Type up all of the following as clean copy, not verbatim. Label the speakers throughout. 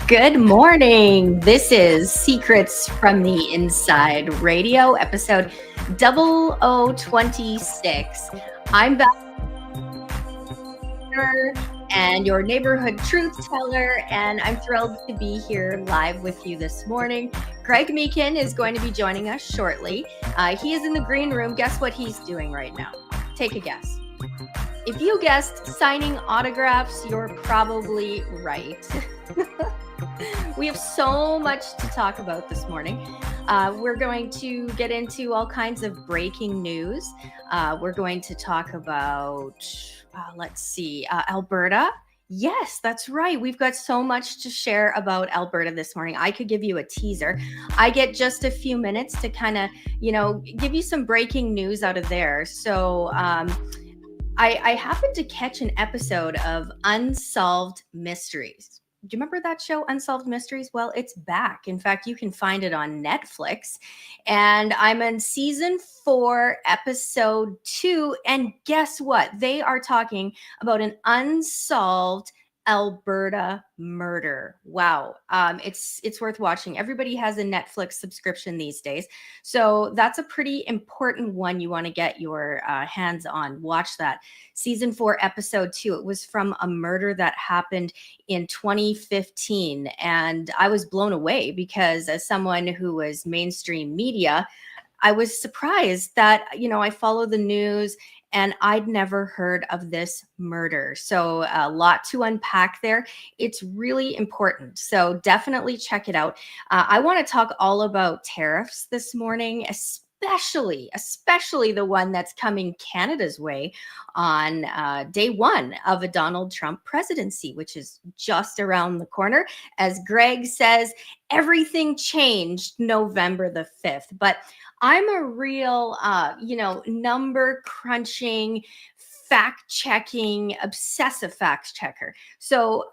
Speaker 1: Good morning. This is Secrets from the Inside Radio, episode 0026. I'm back and your neighborhood truth teller, and I'm thrilled to be here live with you this morning. Greg Meekin is going to be joining us shortly. He is in the green room. Guess what he's doing right now? Take a guess. If you guessed signing autographs, you're probably right. We have so much to talk about this morning. We're going to get into all kinds of breaking news. We're going to talk about, Alberta. Yes, that's right. We've got so much to share about Alberta this morning. I could give you a teaser. I get just a few minutes to kind of, give you some breaking news out of there. So I happened to catch an episode of Unsolved Mysteries. Do you remember that show, Unsolved Mysteries? Well, it's back. In fact, you can find it on Netflix. And I'm in season 4, episode 2. And guess what? They are talking about an unsolved Alberta murder. Wow. It's worth watching. Everybody has a Netflix subscription these days. So that's a pretty important one you want to get your hands on. Watch that. Season 4, episode 2. It was from a murder that happened in 2015. And I was blown away because as someone who was mainstream media, I was surprised that, I follow the news and I'd never heard of this murder. So a lot to unpack there. It's really important. So definitely check it out. I want to talk all about tariffs this morning, especially the one that's coming Canada's way on day 1 of a Donald Trump presidency, which is just around the corner. As Greg says, everything changed November the 5th. But I'm a real, number crunching, fact checking, obsessive fact checker. So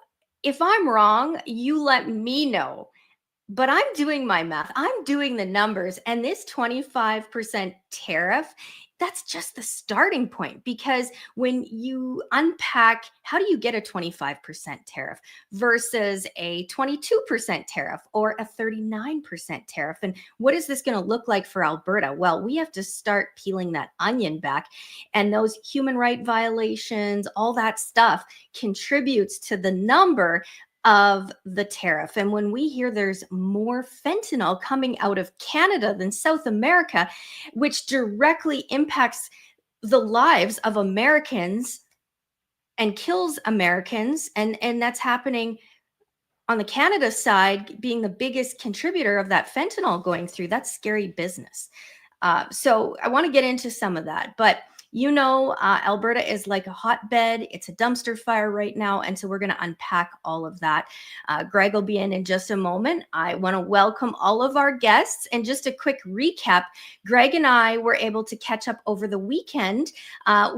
Speaker 1: if I'm wrong, you let me know. But I'm doing my math. I'm doing the numbers. And this 25% tariff, that's just the starting point. Because when you unpack, how do you get a 25% tariff versus a 22% tariff or a 39% tariff? And what is this going to look like for Alberta? Well, we have to start peeling that onion back. And those human right violations, all that stuff contributes to the number of the tariff. And when we hear there's more fentanyl coming out of Canada than South America, which directly impacts the lives of Americans and kills Americans, and that's happening on the Canada side, being the biggest contributor of that fentanyl going through, that's scary business. So I want to get into some of that, but Alberta is like a hotbed. It's a dumpster fire right now. And so we're going to unpack all of that. Greg will be in just a moment. I want to welcome all of our guests. And just a quick recap, Greg and I were able to catch up over the weekend.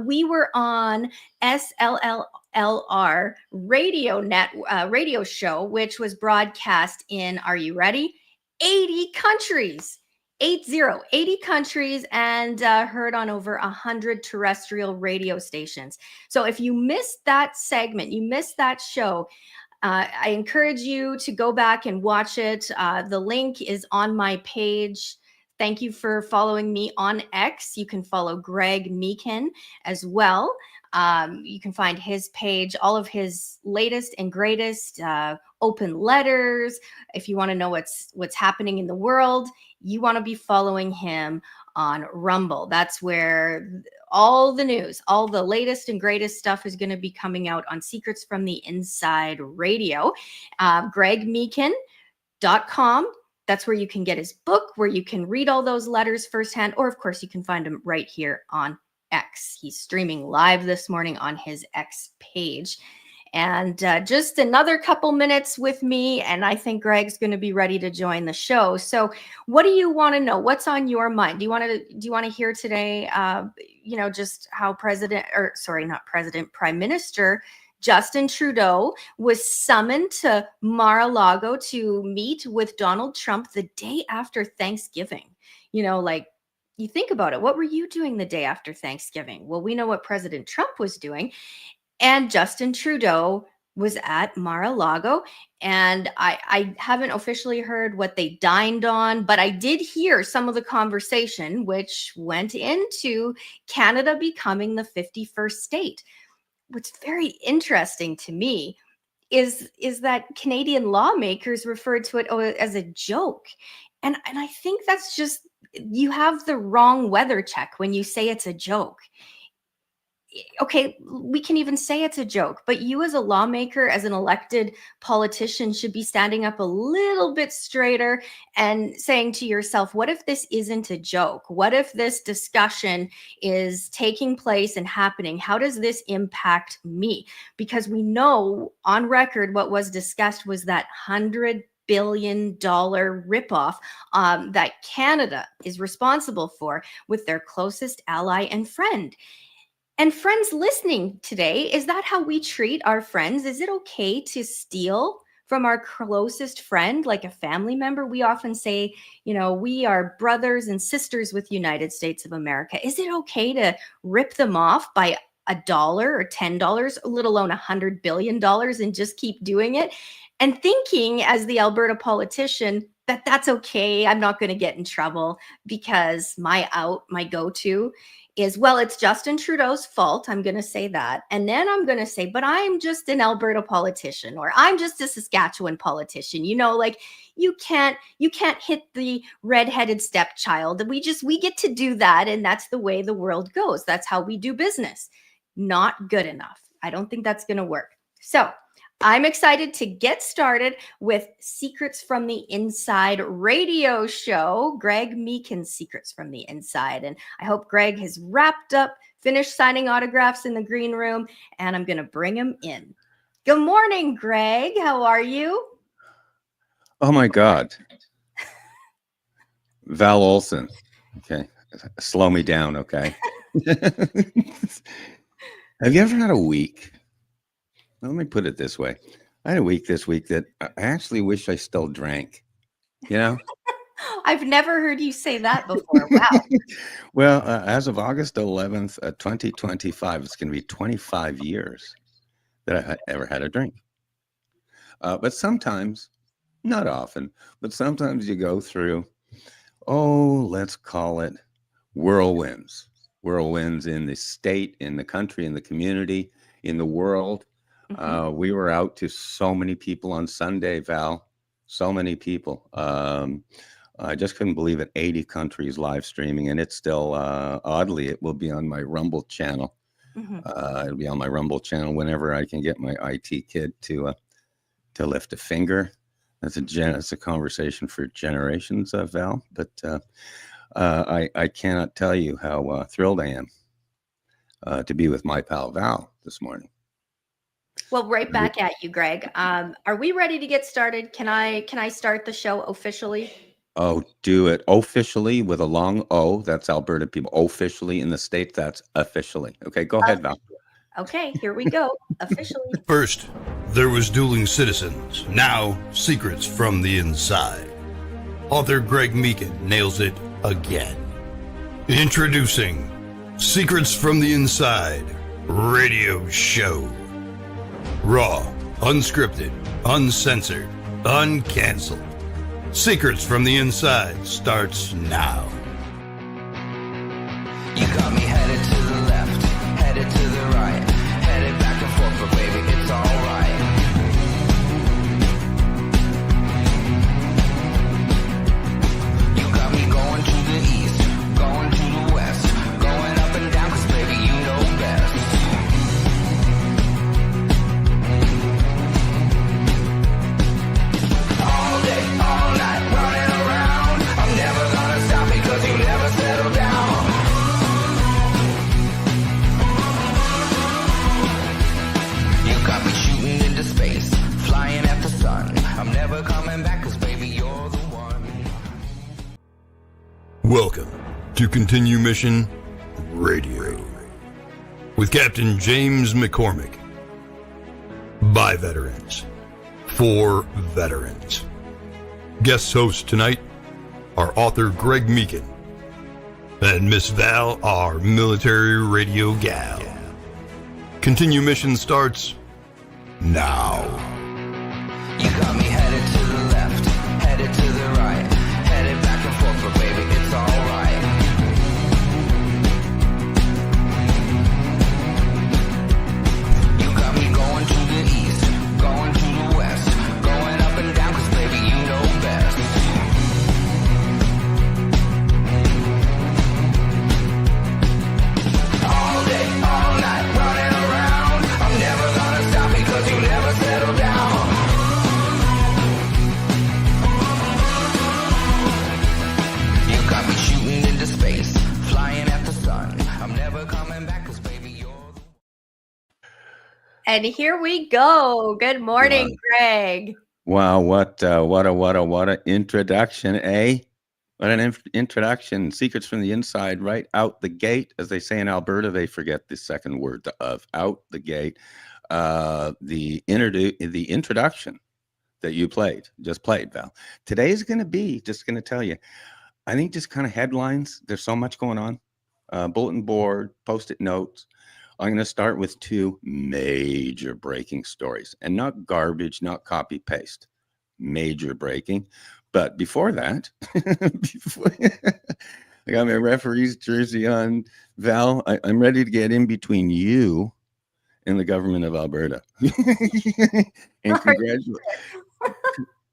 Speaker 1: We were on SLLR radio show, which was broadcast in, are you ready? 80 countries. 80 countries and heard on over 100 terrestrial radio stations. So if you missed that segment, you missed that show, I encourage you to go back and watch it. The link is on my page. Thank you for following me on X. You can follow Greg Meekin as well. You can find his page, all of his latest and greatest open letters. If you want to know what's happening in the world, you want to be following him on Rumble. That's where all the news, all the latest and greatest stuff is going to be coming out on Secrets from the Inside Radio. GregMeekin.com. That's where you can get his book, where you can read all those letters firsthand, or of course you can find him right here on X. He's streaming live this morning on his X page. And just another couple minutes with me, and I think Greg's going to be ready to join the show. So what do you want to know? What's on your mind? Do you want to hear today, just how Prime Minister Justin Trudeau was summoned to Mar-a-Lago to meet with Donald Trump the day after Thanksgiving. Like, you think about it. What were you doing the day after Thanksgiving? Well, we know what President Trump was doing. And Justin Trudeau was at Mar-a-Lago. And I haven't officially heard what they dined on, but I did hear some of the conversation, which went into Canada becoming the 51st state. What's very interesting to me is that Canadian lawmakers referred to it as a joke. And I think that's just, you have the wrong weather check when you say it's a joke. Okay, we can even say it's a joke, but you as a lawmaker, as an elected politician, should be standing up a little bit straighter and saying to yourself, what if this isn't a joke? What if this discussion is taking place and happening? How does this impact me? Because we know on record what was discussed was that $100 billion ripoff that Canada is responsible for with their closest ally and friend. And friends listening today, is that how we treat our friends? Is it okay to steal from our closest friend, like a family member? We often say, we are brothers and sisters with United States of America. Is it okay to rip them off by $1 or $10, let alone $100 billion, and just keep doing it? And thinking as the Alberta politician that that's okay, I'm not going to get in trouble because my go-to is, well, it's Justin Trudeau's fault. I'm going to say that. And then I'm going to say, but I'm just an Alberta politician, or I'm just a Saskatchewan politician. Like, you can't hit the redheaded stepchild. We get to do that. And that's the way the world goes. That's how we do business. Not good enough. I don't think that's going to work. So I'm excited to get started with Secrets from the Inside radio show, Greg Meekin's Secrets from the Inside. And I hope Greg has wrapped up, finished signing autographs in the green room, and I'm going to bring him in. Good morning, Greg. How are you?
Speaker 2: Oh, my God. Val Olson. Okay. Slow me down, okay? Have you ever had a week? Let me put it this way. I had a week this week that I actually wish I still drank,
Speaker 1: I've never heard you say that before. Wow.
Speaker 2: Well, as of August 11th, 2025, it's going to be 25 years that I ever had a drink. But sometimes, not often, but sometimes you go through, let's call it whirlwinds. Whirlwinds in the state, in the country, in the community, in the world. We were out to so many people on Sunday, Val. So many people. I just couldn't believe it. 80 countries live streaming, and it's still, oddly, it will be on my Rumble channel. It'll be on my Rumble channel whenever I can get my IT kid to lift a finger. That's a conversation for generations, Val. But I cannot tell you how thrilled I am to be with my pal Val this morning.
Speaker 1: Well, right back at you, Greg. Are we ready to get started? Can I start the show officially?
Speaker 2: Oh, do it officially with a long O. That's Alberta people. Officially in the state, that's officially. Okay, go ahead, Val.
Speaker 1: Okay, here we go. Officially.
Speaker 3: First, there was Dueling Citizens. Now, Secrets from the Inside. Author Greg Meekin nails it again. Introducing Secrets from the Inside radio show. Raw, unscripted, uncensored, uncanceled. Secrets from the Inside starts now.
Speaker 4: You got me headed to the left, headed to the right, headed back and forth, but baby, it's alright. You got me going to the east, going to the west, going up and down, 'cause baby, you know best. All day, all night, running around. I'm never gonna stop because you never settle down. You got me shooting into space, flying at the sun. I'm never coming back 'cause baby, you're the one.
Speaker 3: Welcome to Continue Mission Radio with Captain James McCormick. by veterans, for veterans. Guest hosts tonight are author Greg Meekin and Miss Val, our military radio gal. Continue mission starts now.
Speaker 4: You got me headed to the left, headed to the right, headed back and forth, but baby, it's alright. You got me going to the east, going to the west, going up and down, cause baby, you know best. All day, all night, running around, I'm never gonna stop because you never settle down. You got me shooting into space, flying at the sun. I'm never coming back cause baby you're the
Speaker 1: And here we go. Good morning, Greg.
Speaker 2: Wow, what a introduction, eh? What an introduction. Secrets from the inside, right out the gate. As they say in Alberta, they forget the second word of out the gate. The introduction that you just played, Val. Today's going to be, just going to tell you, I think just kind of headlines. There's so much going on. Bulletin board, post-it notes. I'm going to start with two major breaking stories, and not garbage, not copy paste. Major breaking. But before that, I got my referee's jersey on. Val, I'm ready to get in between you and the government of Alberta.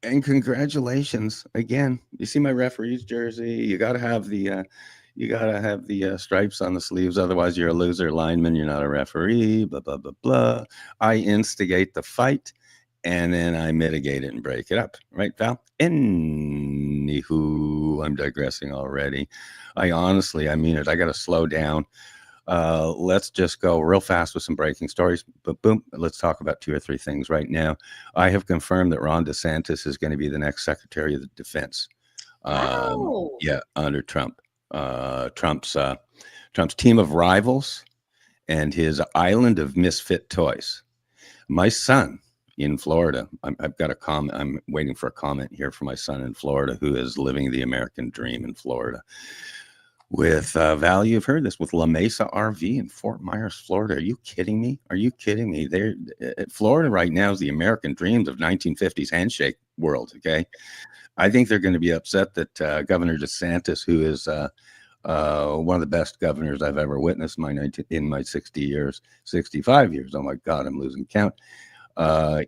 Speaker 2: And congratulations again. You see my referee's jersey. You got to have the stripes on the sleeves. Otherwise, you're a loser lineman. You're not a referee. Blah blah blah blah. I instigate the fight, and then I mitigate it and break it up. Right, Val? Anywho, I'm digressing already. I mean it. I got to slow down. Let's just go real fast with some breaking stories. But boom, let's talk about two or three things right now. I have confirmed that Ron DeSantis is going to be the next Secretary of the Defense. Yeah, under Trump. Trump's team of rivals and his island of misfit toys. My son in Florida, I've got a comment. I'm waiting for a comment here from my son in Florida, who is living the American dream in Florida. With Val, you've heard this, with La Mesa RV in Fort Myers, Florida. Are you kidding me? Florida right now is the American dreams of 1950s handshake world. Okay. I think they're going to be upset that Governor DeSantis, who is one of the best governors I've ever witnessed in my 65 years. Oh my God, I'm losing count.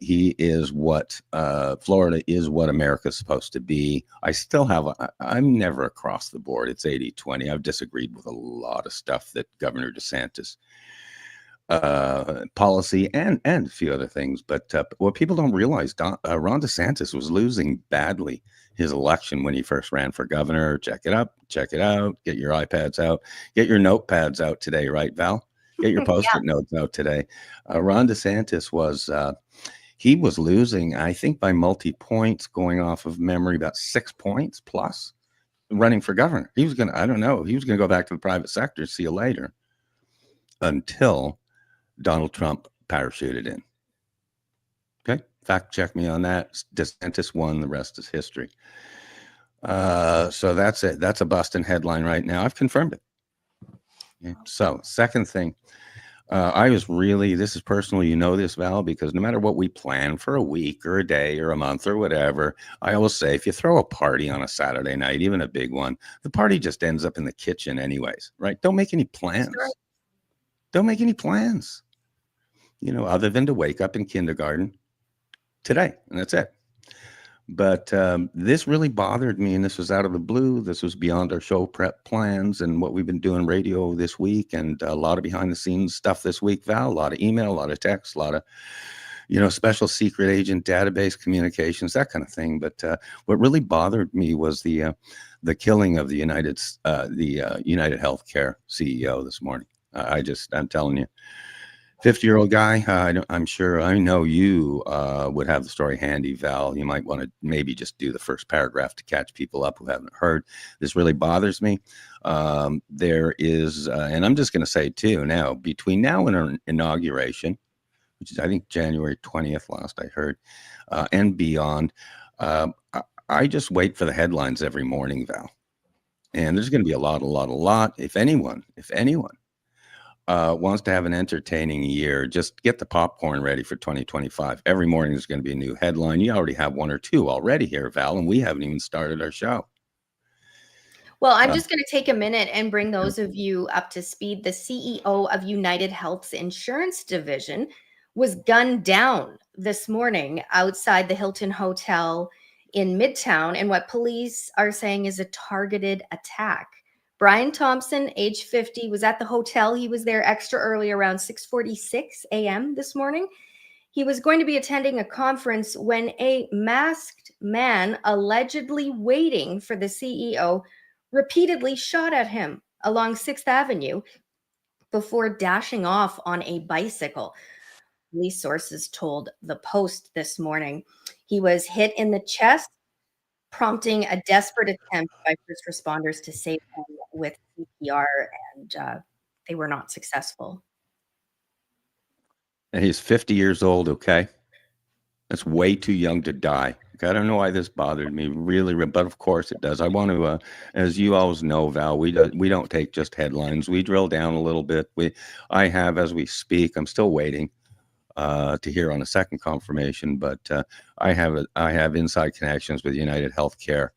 Speaker 2: He is what Florida is what America's supposed to be. I'm never across the board. It's 80-20. I've disagreed with a lot of stuff that Governor DeSantis policy and a few other things. But what people don't realize, Ron DeSantis was losing badly his election when he first ran for governor. Check it out. Get your iPads out. Get your notepads out today, right, Val? Get your post-it notes out today. Ron DeSantis was losing, I think, by multi-points, going off of memory, about 6 points plus, running for governor. He was going to go back to the private sector. See you later. Until Donald Trump parachuted in. Okay, fact check me on that. DeSantis won. The rest is history. So that's it. That's a busting headline right now. I've confirmed it. Okay. So second thing, this is personal. You know this, Val, because no matter what we plan for a week or a day or a month or whatever, I always say if you throw a party on a Saturday night, even a big one, the party just ends up in the kitchen anyways, right? Don't make any plans. Sure. Don't make any plans, other than to wake up in kindergarten today, and that's it. But this really bothered me, and this was out of the blue. This was beyond our show prep plans and what we've been doing radio this week, and a lot of behind-the-scenes stuff this week, Val. A lot of email, a lot of text, a lot of, special secret agent database communications, that kind of thing. But what really bothered me was the killing of the United Healthcare CEO this morning. I'm telling you. 50-year-old guy. I know you would have the story handy, Val. You might want to maybe just do the first paragraph to catch people up who haven't heard. This really bothers me. There is, and I'm just going to say too, now, between now and our inauguration, which is I think January 20th, last I heard, and beyond. I just wait for the headlines every morning, Val, and there's going to be a lot. If anyone wants to have an entertaining year, just get the popcorn ready for 2025. Every morning there's going to be a new headline. You already have one or two already here, Val, and we haven't even started our show.
Speaker 1: Well, I'm just going to take a minute and bring those of you up to speed. The CEO of United Health's insurance division was gunned down this morning outside the Hilton Hotel in Midtown, and what police are saying is a targeted attack. Brian Thompson, age 50, was at the hotel. He was there extra early, around 6:46 a.m. this morning. He was going to be attending a conference when a masked man, allegedly waiting for the CEO, repeatedly shot at him along 6th Avenue before dashing off on a bicycle. Police sources told the Post this morning. He was hit in the chest, prompting a desperate attempt by first responders to save him with CPR, and they were not successful.
Speaker 2: And he's 50 years old, okay? That's way too young to die. I don't know why this bothered me, really, but of course it does. I want to, as you always know, Val, we don't take just headlines. We drill down a little bit. I have, as we speak, I'm still waiting to hear on a second confirmation, but I have inside connections with United Healthcare,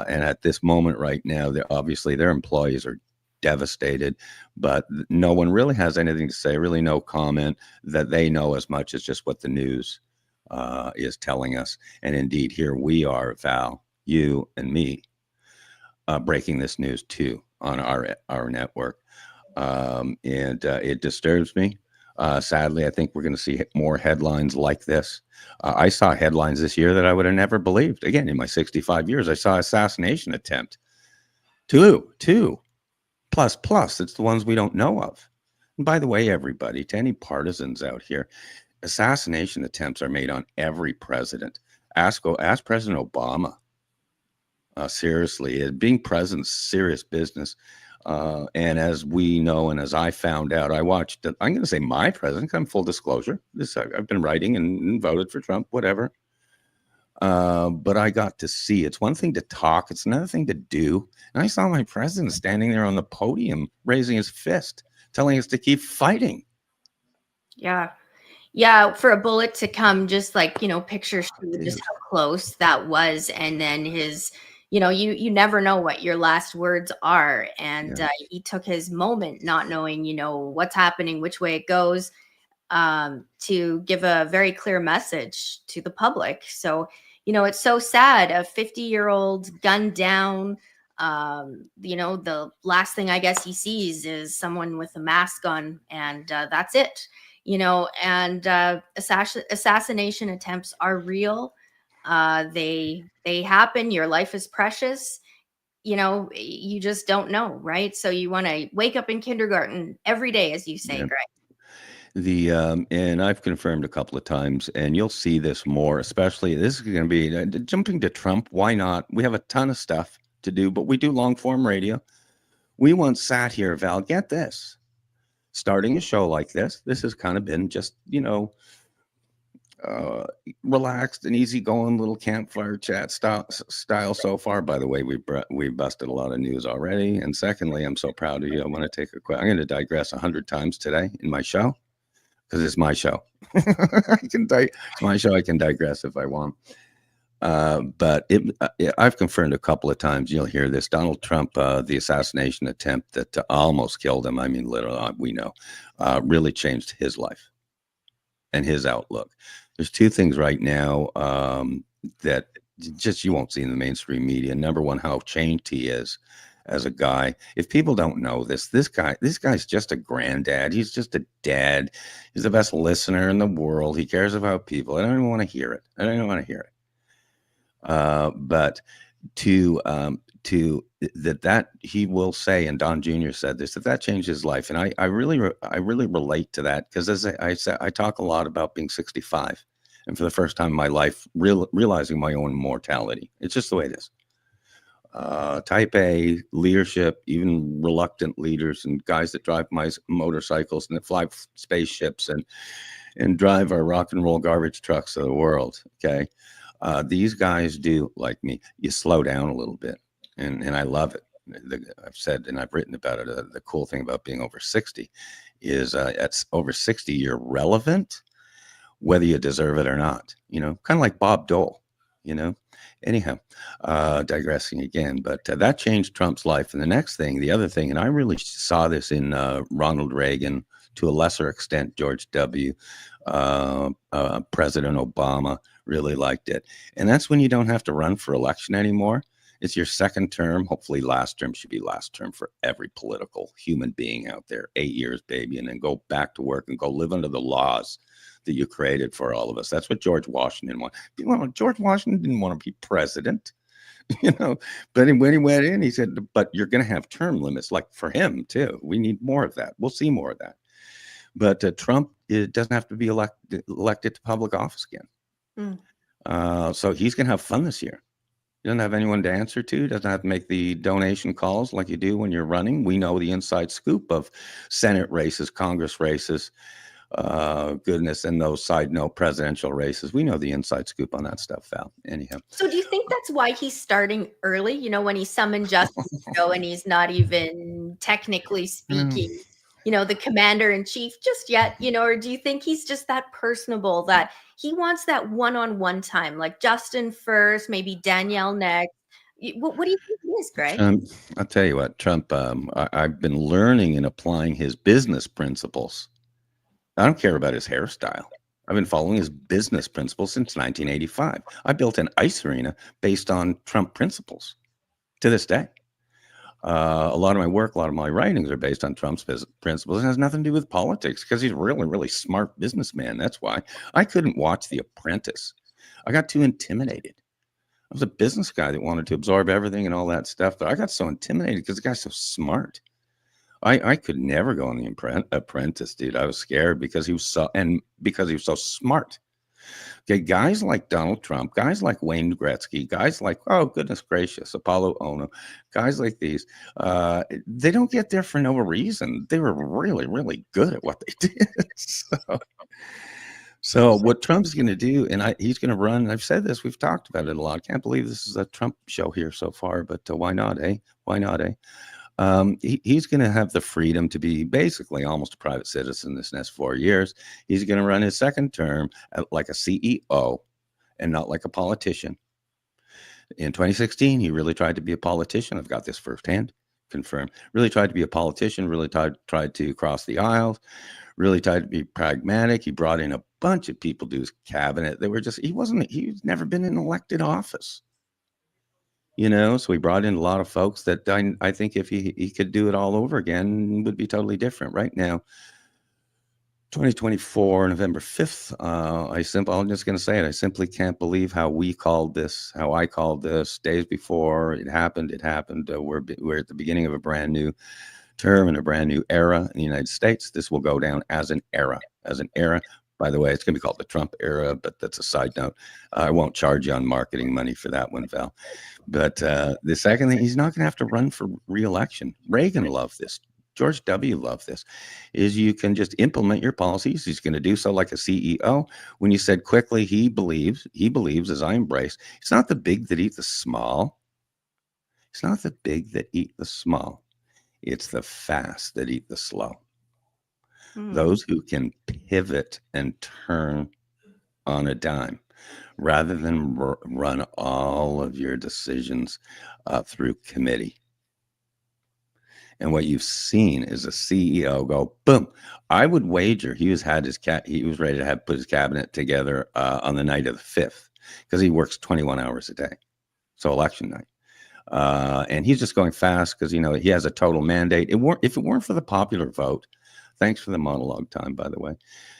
Speaker 2: and at this moment right now, obviously their employees are devastated, but no one really has anything to say. Really, no comment that they know as much as just what the news is telling us. And indeed, here we are, Val, you and me, breaking this news too on our network, and it disturbs me. Sadly, I think we're going to see more headlines like this. I saw headlines this year that I would have never believed. Again, in my 65 years, I saw assassination attempt. Two plus. It's the ones we don't know of. And by the way, everybody, to any partisans out here, assassination attempts are made on every president. Ask President Obama. Seriously, being president's serious business. And as we know, and as I found out, I watched, I'm going to say my president, I'm full disclosure. I've been writing and voted for Trump, whatever. But I got to see, it's one thing to talk, it's another thing to do. And I saw my president standing there on the podium, raising his fist, telling us to keep fighting.
Speaker 1: Yeah, for a bullet to come, just like, picture just how close that was. And then his, you never know what your last words are. And he took his moment not knowing, what's happening, which way it goes, to give a very clear message to the public. So, it's so sad. A 50-year-old gunned down. The last thing I guess he sees is someone with a mask on, and that's it. And assassination attempts are real. They happen. Your life is precious. You just don't know, right? So you want to wake up in kindergarten every day, as you say, Greg.
Speaker 2: And I've confirmed a couple of times, and you'll see this more, especially this is going to be jumping to Trump. Why not? We have a ton of stuff to do, but we do long form radio. We once sat here, Val, get this, starting a show like this has kind of been just, relaxed and easygoing little campfire chat style so far. By the way, we busted a lot of news already. And secondly, I'm so proud of you. I want to take I'm going to digress 100 times today in my show, because it's my show. It's my show. I can digress if I want. But I've confirmed a couple of times. You'll hear this. Donald Trump, the assassination attempt that almost killed him. I mean, literally, we know, really changed his life and his outlook. There's two things right now that just you won't see in the mainstream media. Number one, how changed he is as a guy. If people don't know this guy's just a granddad. He's just a dad. He's the best listener in the world. He cares about people. I don't even want to hear it. But to that he will say, and Don Jr. said this, that changed his life. And I really relate to that, because as I said, I talk a lot about being 65, and for the first time in my life, realizing my own mortality. It's just the way it is. type A leadership, even reluctant leaders and guys that drive motorcycles and that fly spaceships and drive our rock and roll garbage trucks of the world. Okay. These guys do, like me, you slow down a little bit. And I love it. I've said, and I've written about it. The cool thing about being over 60 is at over 60, you're relevant, whether you deserve it or not, kind of like Bob Dole, anyhow, digressing again, but that changed Trump's life. And the other thing, and I really saw this in Ronald Reagan, to a lesser extent, George W., President Obama really liked it. And that's when you don't have to run for election anymore. It's your second term. Hopefully last term should be last term for every political human being out there. 8 years, baby, and then go back to work and go live under the laws that you created for all of us. That's what George Washington wanted. George Washington didn't want to be president, but when he went in, he said, but you're going to have term limits, like for him too. We need more of that. We'll see more of that. But Trump, it doesn't have to be elected to public office again. So he's going to have fun this year. He doesn't have anyone to answer to, doesn't have to make the donation calls like you do when you're running. We know the inside scoop of Senate races, Congress races, goodness, and those side note presidential races. We know the inside scoop on that stuff, Val. Anyhow.
Speaker 1: So do you think that's why he's starting early? When he summoned Justin Trudeau and he's not even technically speaking, the commander in chief just yet, or do you think he's just that personable that he wants that one-on-one time, like Justin first, maybe Danielle next? What do you think it is, Greg?
Speaker 2: I'll tell you what, Trump, I've been learning and applying his business principles. I don't care about his hairstyle. I've been following his business principles since 1985. I built an ice arena based on Trump principles to this day. A lot of my work, a lot of my writings are based on Trump's principles. It has nothing to do with politics because he's a really, really smart businessman. That's why I couldn't watch The Apprentice. I got too intimidated. I was a business guy that wanted to absorb everything and all that stuff, but I got so intimidated because the guy's so smart. I could never go on The Apprentice, dude. I was scared because he was so smart. Okay, guys like Donald Trump, guys like Wayne Gretzky, guys like, oh, goodness gracious, Apollo Ono, guys like these, they don't get there for no reason. They were really, really good at what they did. So what Trump's going to do, and he's going to run, I've said this, we've talked about it a lot. I can't believe this is a Trump show here so far, but why not, eh? Why not, eh? He's going to have the freedom to be basically almost a private citizen this next 4 years. He's going to run his second term like a CEO and not like a politician. In 2016, he really tried to be a politician. I've got this firsthand, confirmed. Really tried to be a politician, really tried to cross the aisles, really tried to be pragmatic. He brought in a bunch of people to his cabinet. They were just, he's never been in elected office. So he brought in a lot of folks that I think if he could do it all over again, would be totally different. Right now, 2024, November 5th, I'm just going to say it. I simply can't believe how I called this days before it happened. We're at the beginning of a brand new term and a brand new era in the United States. This will go down as an era. By the way, it's going to be called the Trump era, but that's a side note. I won't charge you on marketing money for that one, Val. But the second thing, he's not going to have to run for re-election. Reagan loved this. George W. loved this, is you can just implement your policies. He's going to do so like a CEO. When you said quickly, he believes, as I embrace, it's not the big that eat the small. It's not the big that eat the small. It's the fast that eat the slow. Those who can pivot and turn on a dime rather than run all of your decisions through committee. And what you've seen is a CEO go, boom. I would wager he was ready to put his cabinet together on the night of the 5th because he works 21 hours a day. So election night. And he's just going fast because, he has a total mandate. If it weren't for the popular vote, thanks for the monologue time, by the way.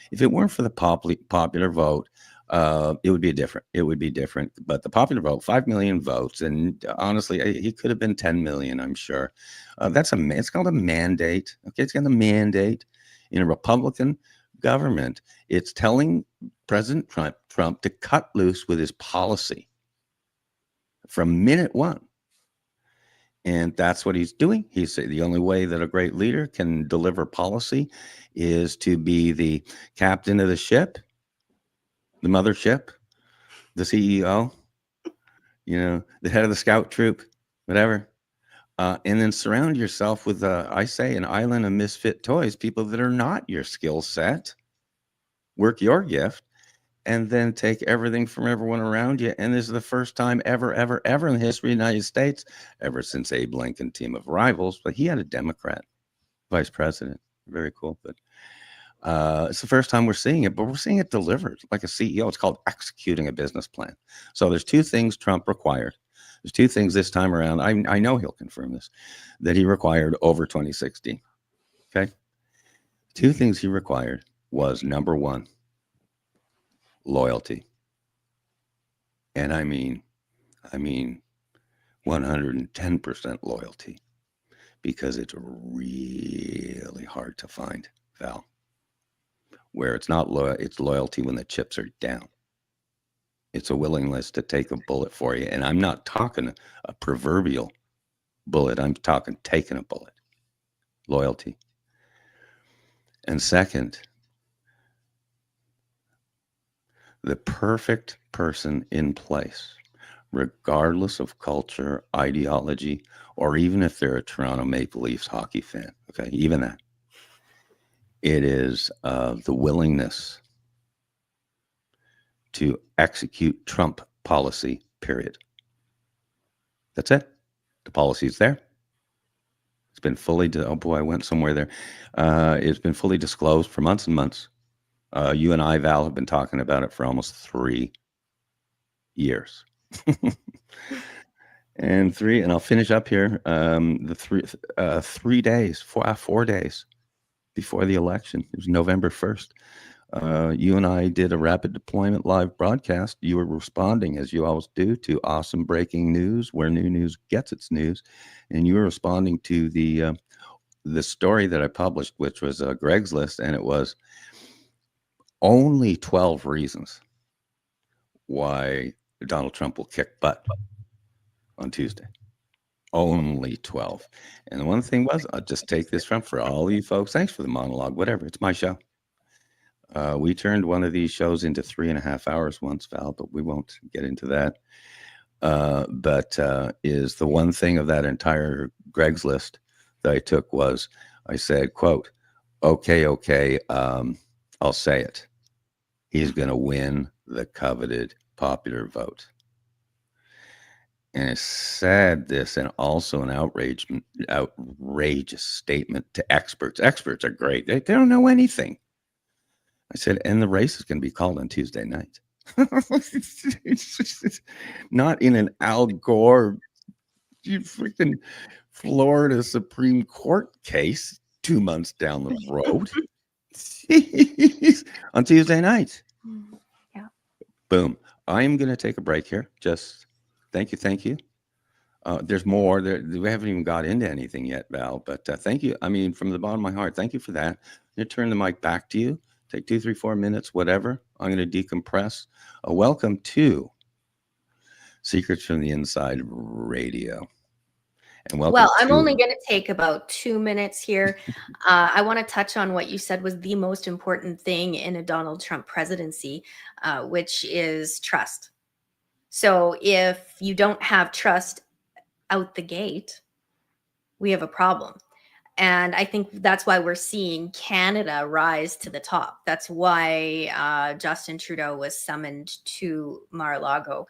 Speaker 2: If it weren't for the popular vote, it would be different. But the popular vote, 5 million votes, and honestly, he could have been 10 million, I'm sure. It's called a mandate. Okay, it's got a mandate in a Republican government. It's telling President Trump to cut loose with his policy from minute one. And that's what he's doing. He's the only way that a great leader can deliver policy is to be the captain of the ship, the mothership, the CEO, the head of the scout troop, whatever. And then surround yourself with, I say, an island of misfit toys, people that are not your skill set, work your gift, and then take everything from everyone around you. And this is the first time ever, ever, ever in the history of the United States, ever since Abe Lincoln team of rivals, but he had a Democrat vice president. Very cool. But it's the first time we're seeing it, but we're seeing it delivered like a CEO. It's called executing a business plan. So there's two things Trump required. There's two things this time around. I know he'll confirm this, that he required over 2016. Okay. Two things he required was, number one, loyalty. And I mean 110% loyalty, because it's really hard to find, Val, where it's not loyal. It's loyalty when the chips are down. It's a willingness to take a bullet for you. And I'm not talking a proverbial bullet. I'm talking taking a bullet. Loyalty. And second, the perfect person in place, regardless of culture, ideology, or even if they're a Toronto Maple Leafs hockey fan. Okay, even that. It is the willingness to execute Trump policy, period. That's it. The policy's there. It's been fully, oh boy, I went somewhere there. It's been fully disclosed for months and months. You and I, Val, have been talking about it for almost 3 years. And I'll finish up here. The 3 days, 4 days before the election, it was November 1st. You and I did a rapid deployment live broadcast. You were responding, as you always do, to awesome breaking news, where new news gets its news, and you were responding to the story that I published, which was Greg's List, and it was only 12 reasons why Donald Trump will kick butt on Tuesday. Only 12. And the one thing was, I'll just take this from for all you folks. Thanks for the monologue, whatever. It's my show. We turned one of these shows into 3.5 hours once, Val, but we won't get into that. But is the one thing of that entire Greg's List that I took was, I said, quote, okay, I'll say it. He's going to win the coveted popular vote. And I said this, and also an outrageous statement to experts. Experts are great. They don't know anything. I said, and the race is going to be called on Tuesday night. It's not in an Al Gore, you freaking Florida Supreme Court case 2 months down the road. On Tuesday night.
Speaker 1: Yeah.
Speaker 2: Boom. I'm going to take a break here. Just thank you. There's more. We haven't even got into anything yet, Val, but thank you. I mean, from the bottom of my heart, thank you for that. I'm going to turn the mic back to you. Take 2, 3, 4 minutes, whatever. I'm going to decompress. Welcome to Secrets from the Inside Radio. And welcome.
Speaker 1: Well, I'm only going to take about 2 minutes here. I want to touch on what you said was the most important thing in a Donald Trump presidency, which is trust. So if you don't have trust out the gate, we have a problem. And I think that's why we're seeing Canada rise to the top. That's why Justin Trudeau was summoned to Mar-a-Lago.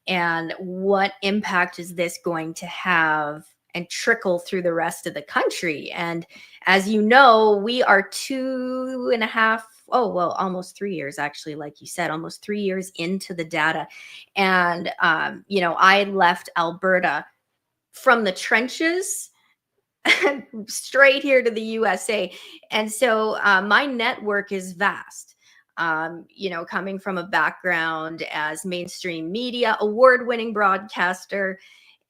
Speaker 1: And what impact is this going to have and trickle through the rest of the country? And as you know, we are 2.5, almost 3 years, actually, like you said, almost 3 years into the data. And, I left Alberta from the trenches straight here to the USA. And so my network is vast. Coming from a background as mainstream media, award-winning broadcaster.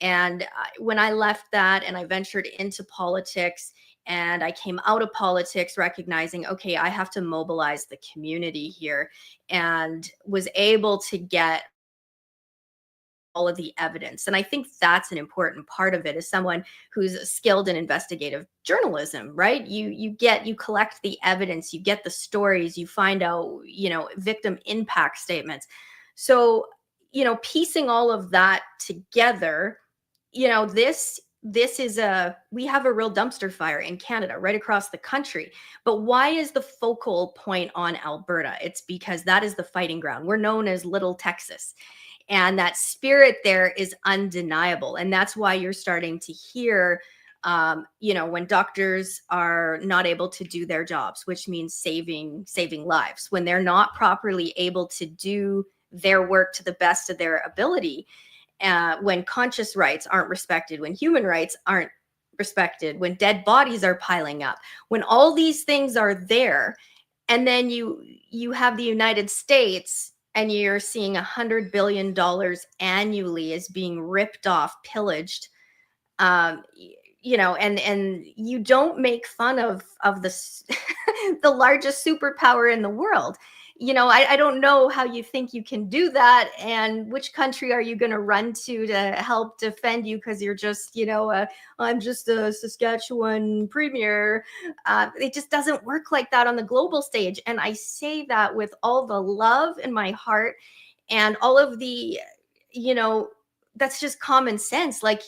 Speaker 1: And when I left that and I ventured into politics, and I came out of politics recognizing, okay, I have to mobilize the community here, and was able to get all of the evidence. And I think that's an important part of it, as someone who's skilled in investigative journalism, right? You collect the evidence, you get the stories, you find out, victim impact statements. So, piecing all of that together, this is we have a real dumpster fire in Canada right across the country. But why is the focal point on Alberta? It's because that is the fighting ground. We're known as Little Texas. And that spirit there is undeniable. And that's why you're starting to hear, when doctors are not able to do their jobs, which means saving lives, when they're not properly able to do their work to the best of their ability, when conscious rights aren't respected, when human rights aren't respected, when dead bodies are piling up, when all these things are there, and then you have the United States and you're seeing $100 billion annually is being ripped off, pillaged, and you don't make fun of the the largest superpower in the world. I don't know how you think you can do that, and which country are you going to run to help defend you because you're just, I'm just a Saskatchewan premier. It just doesn't work like that on the global stage. And I say that with all the love in my heart and all of the, that's just common sense. Like,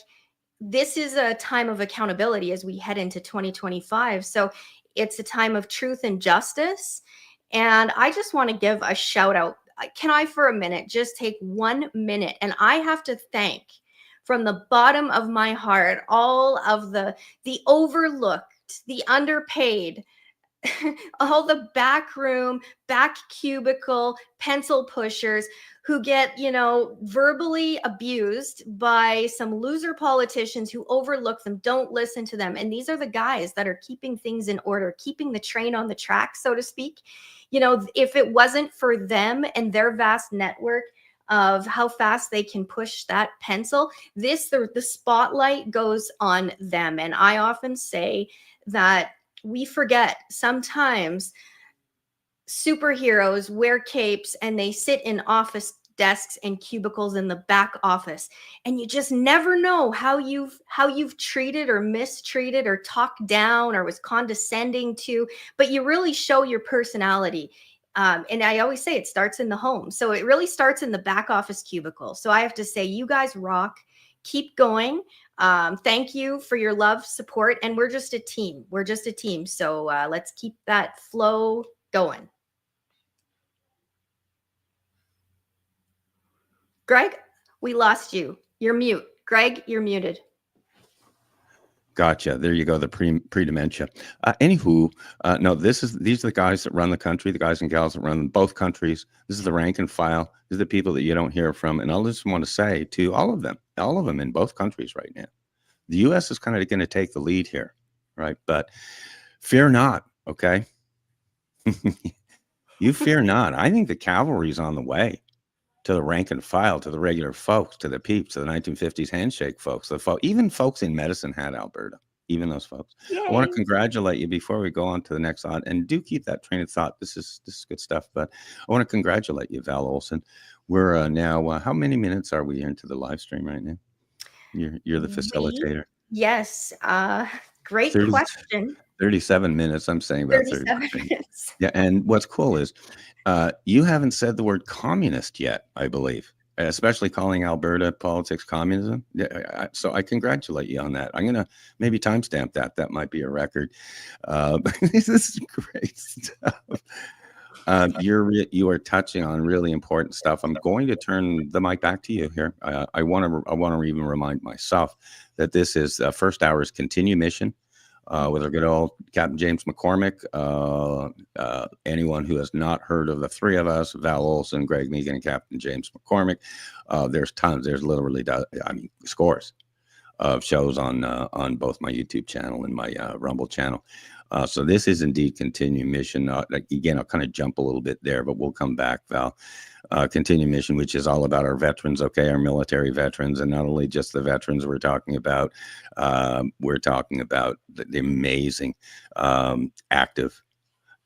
Speaker 1: this is a time of accountability as we head into 2025. So it's a time of truth and justice. And I just want to give a shout out. Can I, for a minute, just take 1 minute? And I have to thank from the bottom of my heart all of the overlooked, the underpaid, all the back room, back cubicle, pencil pushers who get, verbally abused by some loser politicians who overlook them, don't listen to them. And these are the guys that are keeping things in order, keeping the train on the track, so to speak. If it wasn't for them and their vast network of how fast they can push that pencil, the spotlight goes on them. And I often say that we forget sometimes superheroes wear capes and they sit in office desks and cubicles in the back office, and you just never know how you've treated or mistreated or talked down or was condescending to, but you really show your personality. And I always say it starts in the home, so it really starts in the back office cubicle. So I have to say, you guys rock. Keep going. Thank you for your love, support, and we're just a team. So let's keep that flow going. Greg, we lost you. You're mute. Greg, you're muted.
Speaker 2: Gotcha. There you go. The pre-dementia. Anywho, no, these are the guys that run the country, the guys and gals that run both countries. This is the rank and file. These are the people that you don't hear from. And I just want to say to all of them in both countries right now, the U.S. is kind of going to take the lead here, right? But fear not, okay? You fear not. I think the cavalry is on the way to the rank and file, to the regular folks, to the peeps, to the 1950s handshake folks. Even folks in Medicine Hat, Alberta, even those folks. Yay. I want to congratulate you before we go on to the next thought, and do keep that train of thought. This is good stuff. But I want to congratulate you, Val Olson. We're now, how many minutes are we into the live stream right now? You're the facilitator.
Speaker 1: Yes. Great question.
Speaker 2: 37 minutes. I'm saying about 37 minutes. Yeah. And what's cool is you haven't said the word communist yet, I believe, especially calling Alberta politics communism. So I congratulate you on that. I'm going to maybe timestamp that. That might be a record. This is great stuff. You are touching on really important stuff. I'm going to turn the mic back to you here. I want to even remind myself that this is first hour's Continue mission with our good old Captain James McCormick. Anyone who has not heard of the three of us, Val Olson, Greg Meegan, and Captain James McCormick, there's tons. There's literally, scores of shows on both my YouTube channel and my Rumble channel. So this is indeed Continue Mission. Again, I'll kind of jump a little bit there, but we'll come back, Val. Continue Mission, which is all about our veterans, our military veterans, and not only just the veterans we're talking about the amazing active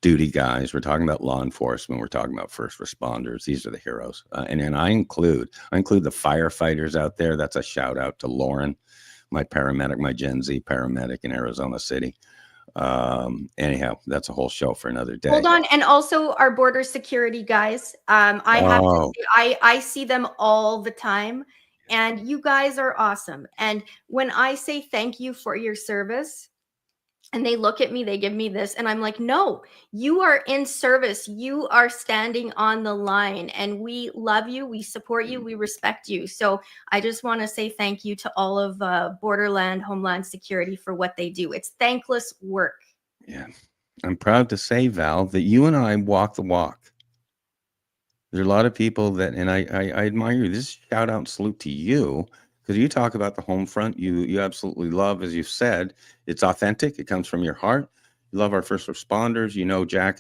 Speaker 2: duty guys. We're talking about law enforcement. We're talking about first responders. These are the heroes. And then I include the firefighters out there. That's a shout out to Lauren, my paramedic, my Gen Z paramedic in Arizona City. Anyhow, that's a whole show for another day.
Speaker 1: Hold on. And also our border security guys. I have to
Speaker 2: Oh,
Speaker 1: say, I see them all the time, and you guys are awesome. And when I say thank you for your service, and they look at me, they give me this, and I'm like, no, you are in service. You are standing on the line, and we love you. We support you. We respect you. So I just want to say thank you to all of Borderland Homeland Security for what they do. It's thankless work.
Speaker 2: yeah. I'm proud to say, Val, that you and I walk the walk. There are a lot of people that, and I admire you. This is shout out and salute to you, because you talk about the home front. You absolutely love, as you've said, it's authentic. It comes from your heart. You love our first responders. You know Jack,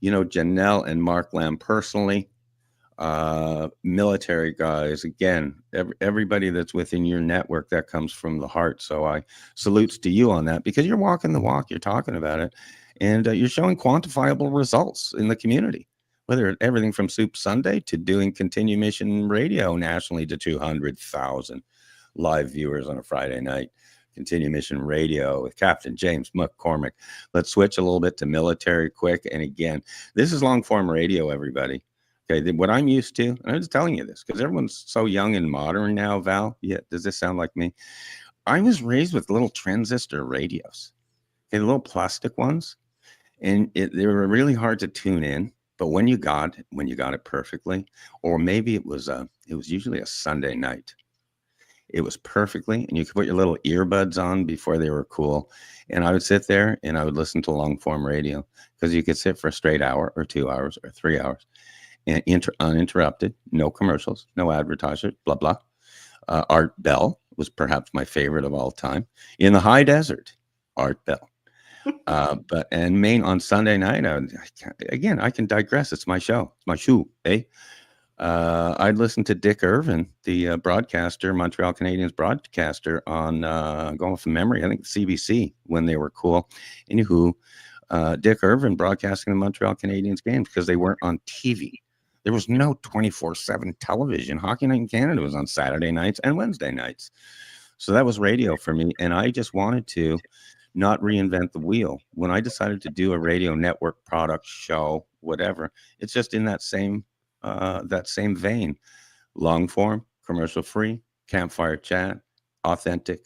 Speaker 2: you know Janelle and Mark Lamb personally. Military guys, again, everybody that's within your network, that comes from the heart. So I salutes to you on that, because you're walking the walk. You're talking about it, and you're showing quantifiable results in the community. Whether everything from Soup Sunday to doing Continue Mission Radio nationally to 200,000 live viewers on a Friday night. Continue Mission Radio with Captain James McCormick. Let's switch a little bit to military quick. And again, this is long form radio, everybody. Okay, what I'm used to, and I'm just telling you this because everyone's so young and modern now, Val. Yeah, does this sound like me? I was raised with little transistor radios, okay, the little plastic ones, and they were really hard to tune in. But when you got it perfectly, or maybe it was usually a Sunday night. It was perfectly, and you could put your little earbuds on before they were cool. And I would sit there and I would listen to long form radio, because you could sit for a straight hour or 2 hours or 3 hours and uninterrupted, no commercials, no advertisers, blah, blah. Art Bell was perhaps my favorite of all time. In the high desert, Art Bell. But and Maine on Sunday night, I can digress. It's my show. It's my shoe, eh? I'd listen to Dick Irvin, the broadcaster, Montreal Canadiens broadcaster, on going from memory, I think CBC, when they were cool. Anywho, Dick Irvin broadcasting the Montreal Canadiens games because they weren't on TV. There was no 24/7 television. Hockey Night in Canada was on Saturday nights and Wednesday nights. So that was radio for me. And I just wanted to not reinvent the wheel. When I decided to do a radio network product show, whatever, it's just in that same vein. Long form, commercial free, campfire chat, authentic,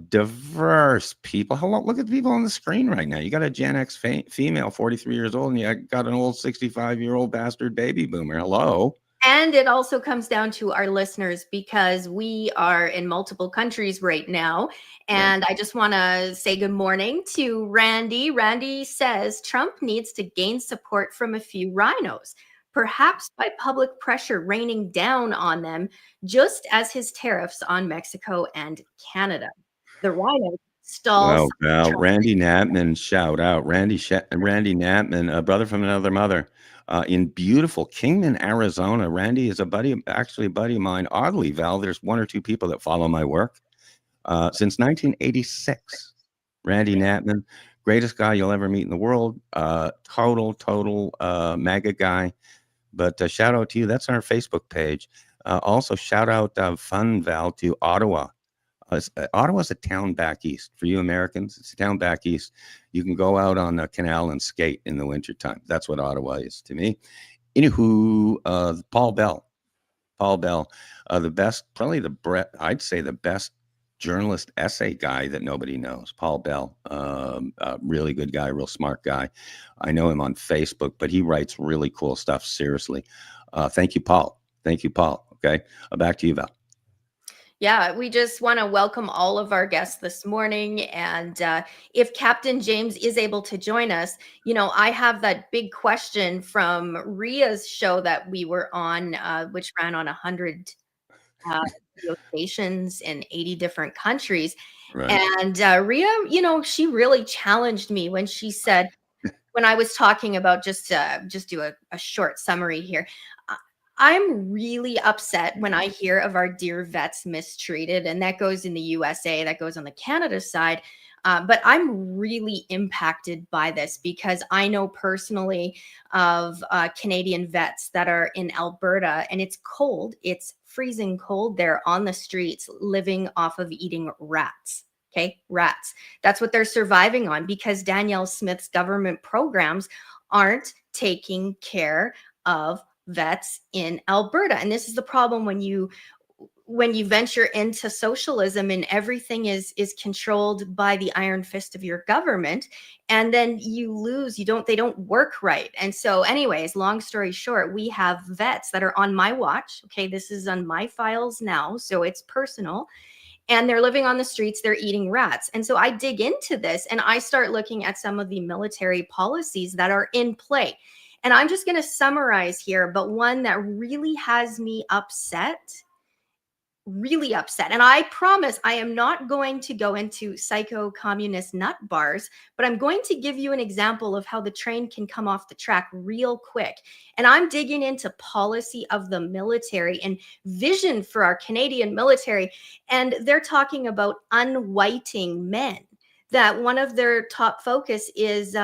Speaker 2: diverse people. Hello, look at the people on the screen right now. You got a Gen X female, 43 years old, and you got an old 65-year-old bastard baby boomer. Hello.
Speaker 1: And it also comes down to our listeners, because we are in multiple countries right now. And I just want to say good morning to Randy. Randy says Trump needs to gain support from a few rhinos, perhaps by public pressure raining down on them, just as his tariffs on Mexico and Canada. The rhinos stalls.
Speaker 2: Well, Randy Natman, shout out. Randy Natman, a brother from another mother, in beautiful Kingman, Arizona. Randy is actually a buddy of mine. Oddly, Val, there's one or two people that follow my work. Since 1986, Randy Natman, greatest guy you'll ever meet in the world. Total MAGA guy. But shout out to you. That's on our Facebook page. Also, shout out fun, Val, to Ottawa. Ottawa's a town back east. For you Americans, it's a town back east. You can go out on the canal and skate in the wintertime. That's what Ottawa is to me. Anywho, Paul Bell, the best, I'd say the best journalist essay guy that nobody knows. Paul Bell, really good guy, real smart guy. I know him on Facebook, but he writes really cool stuff. Seriously. Thank you, Paul. Okay. Back to you, Val.
Speaker 1: Yeah, we just want to welcome all of our guests this morning. And if Captain James is able to join us, I have that big question from Ria's show that we were on, which ran on 100 radio stations in 80 different countries.
Speaker 2: Right.
Speaker 1: And Ria, she really challenged me when she said, when I was talking about, just do a short summary here. I'm really upset when I hear of our dear vets mistreated, and that goes in the USA, that goes on the Canada side. But I'm really impacted by this because I know personally of Canadian vets that are in Alberta, and it's cold. It's freezing cold. They're on the streets living off of eating rats. Okay, rats. That's what they're surviving on because Danielle Smith's government programs aren't taking care of vets in Alberta. And this is the problem when you venture into socialism and everything is controlled by the iron fist of your government, and then you lose, they don't work right. And so anyways, long story short, we have vets that are on my watch. Okay, this is on my files now, so it's personal, and they're living on the streets, they're eating rats. And so I dig into this and I start looking at some of the military policies that are in play. And I'm just going to summarize here, but one that really has me upset, really upset. And I promise I am not going to go into psycho communist nut bars, but I'm going to give you an example of how the train can come off the track real quick. And I'm digging into policy of the military and vision for our Canadian military. And they're talking about unwhiting men. That one of their top focus is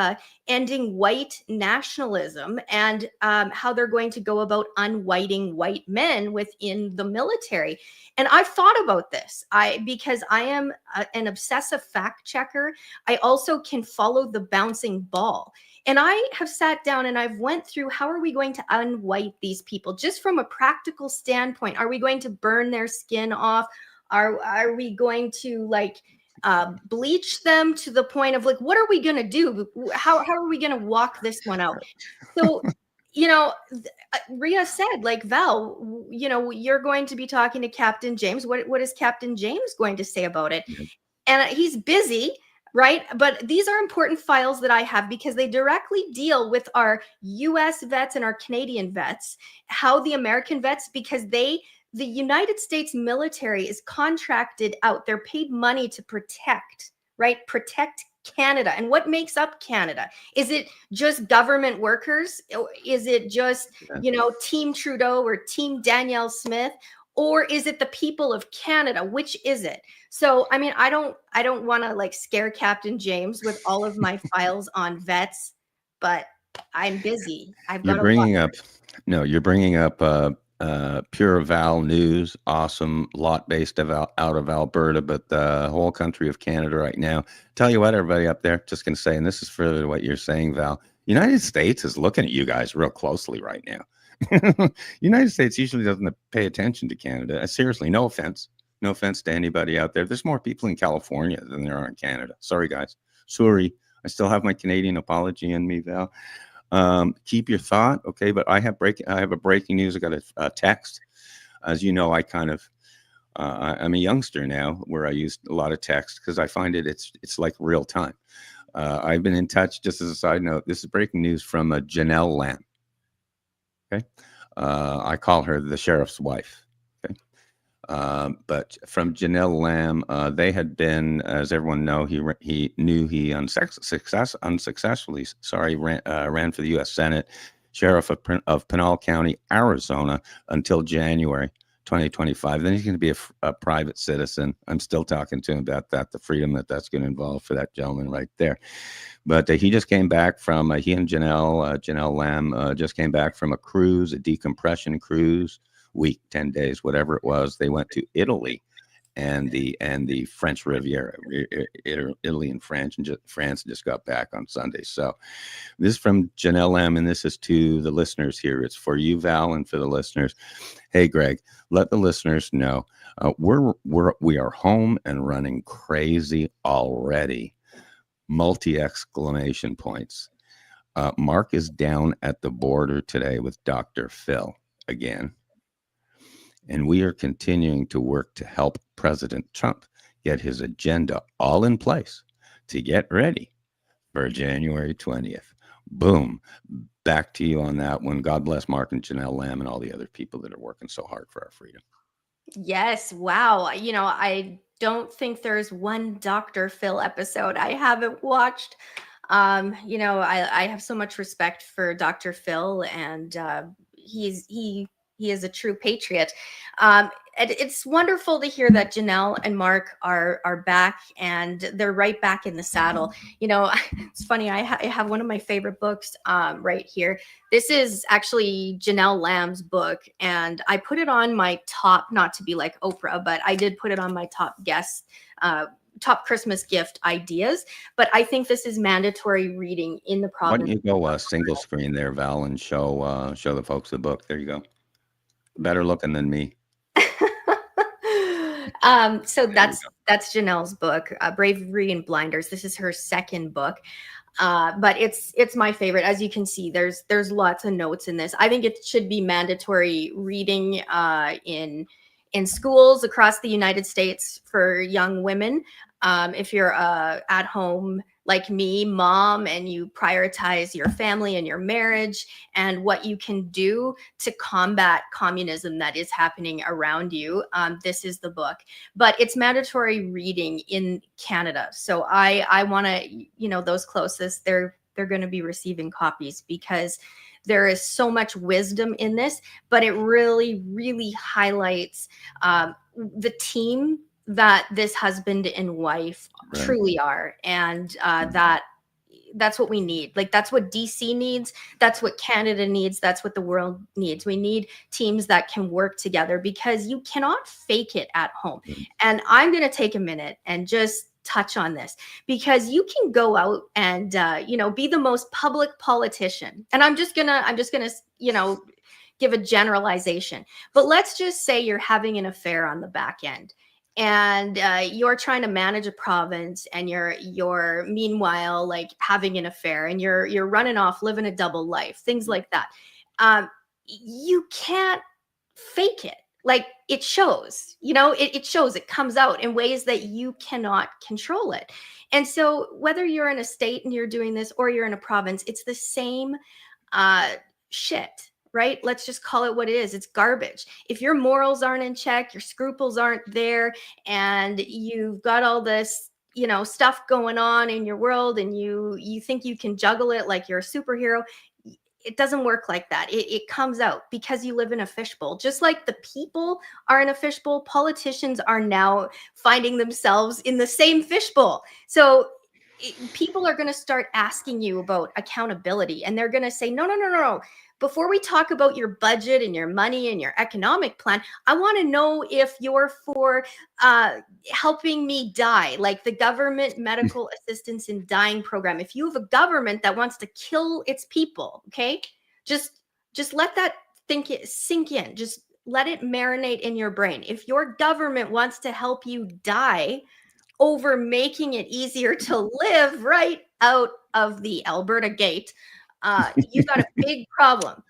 Speaker 1: ending white nationalism, and how they're going to go about unwhiting white men within the military. And I've thought about this. Because I am an obsessive fact checker, I also can follow the bouncing ball. And I have sat down and I've went through, how are we going to unwhite these people just from a practical standpoint? Are we going to burn their skin off? Are we going to bleach them to the point of what are we going to do? How are we going to walk this one out? So, Rhea said, Val, you're going to be talking to Captain James. What is Captain James going to say about it?
Speaker 2: Yeah.
Speaker 1: And he's busy, right? But these are important files that I have because they directly deal with our US vets and our Canadian vets, how the American vets, because the United States military is contracted out. They're paid money to protect, right? Protect Canada. And what makes up Canada? Is it just government workers? Is it just, Team Trudeau or Team Danielle Smith? Or is it the people of Canada? Which is it? So, I mean, I don't want to scare Captain James with all of my files on vets, but I'm busy.
Speaker 2: You're bringing up Pure Val News, awesome lot based out of Alberta, but the whole country of Canada right now. Tell you what, everybody up there, just going to say, and this is further to what you're saying, Val, United States is looking at you guys real closely right now. United States usually doesn't pay attention to Canada. Seriously, no offense to anybody out there. There's more people in California than there are in Canada. Sorry, guys. Sorry. I still have my Canadian apology in me, Val. Keep your thought, okay? But I have a breaking news. I got a text. As you know, I'm a youngster now, where I use a lot of text because I find it's like real time. I've been in touch. Just as a side note, this is breaking news from Janelle Lamb. Okay, I call her the sheriff's wife. Okay, but from Janelle Lamb, they had been, as everyone know, he unsuccessfully ran for the U.S. Senate, sheriff of Pinal County, Arizona, until January 2025. Then he's going to be a private citizen. I'm still talking to him about that, the freedom that's going to involve for that gentleman right there. But he just came back from, he and Janelle Lamb just came back from a cruise, a decompression cruise, week, 10 days, whatever it was. They went to Italy and the French Riviera, Italy and France, and France just got back on Sunday. So this is from Janelle Lamb, and this is to the listeners here. It's for you, Val, and for the listeners. Hey, Greg, let the listeners know we are home and running crazy already. Multi-exclamation points. Mark is down at the border today with Dr. Phil again. And we are continuing to work to help President Trump get his agenda all in place to get ready for January 20th. Boom. Back to you on that one. God bless Mark and Janelle Lamb and all the other people that are working so hard for our freedom.
Speaker 1: Yes. Wow. I don't think there's one Dr. Phil episode I haven't watched. I have so much respect for Dr. Phil, and he is a true patriot. it's wonderful to hear that Janelle and Mark are back, and they're right back in the saddle. You know, it's funny. I have one of my favorite books right here. This is actually Janelle Lamb's book, and I put it on my top, not to be like Oprah, but I did put it on my top guest. Top Christmas gift ideas, but I think this is mandatory reading in the
Speaker 2: Why don't
Speaker 1: province.
Speaker 2: you go single screen there, Val, and show the folks the book? There you go. Better looking than me.
Speaker 1: So
Speaker 2: There you
Speaker 1: that's Janelle's book, Bravery and Blinders. This is her second book. But it's my favorite. As you can see, there's lots of notes in this. I think it should be mandatory reading in schools across the United States for young women. If you're at home like me, mom, and you prioritize your family and your marriage and what you can do to combat communism that is happening around you, this is the book. But it's mandatory reading in Canada. So I want to, you know, those closest, they're going to be receiving copies because there is so much wisdom in this, but it really highlights the team that this husband and wife
Speaker 2: Right.
Speaker 1: truly are, and that's what we need. Like, that's what DC needs, that's what Canada needs, that's what the world needs. We need teams that can work together, because you cannot fake it at home. And I'm going to take a minute and just touch on this, because you can go out and you know, be the most public politician, and I'm just gonna you know, give a generalization, but let's just say you're having an affair on the back end, and you're trying to manage a province, and you're meanwhile like having an affair, and you're running off living a double life, things like that. You can't fake it. Like, it shows, you know, it shows, it comes out in ways that you cannot control it. And so whether you're in a state and you're doing this, or you're in a province, it's the same shit, right? Let's just call it what it is. It's garbage. If your morals aren't in check, your scruples aren't there, and you've got all this, you know, stuff going on in your world, and you think you can juggle it like you're a superhero, it doesn't work like that. It comes out because you live in a fishbowl. Just like the people are in a fishbowl, politicians are now finding themselves in the same fishbowl. So people are going to start asking you about accountability, and they're going to say, no. Before we talk about your budget and your money and your economic plan, I want to know if you're for helping me die, like the government medical assistance in dying program. If you have a government that wants to kill its people, okay, just let that sink in. Just let it marinate in your brain. If your government wants to help you die over making it easier to live right out of the Alberta gate, you've got a big problem.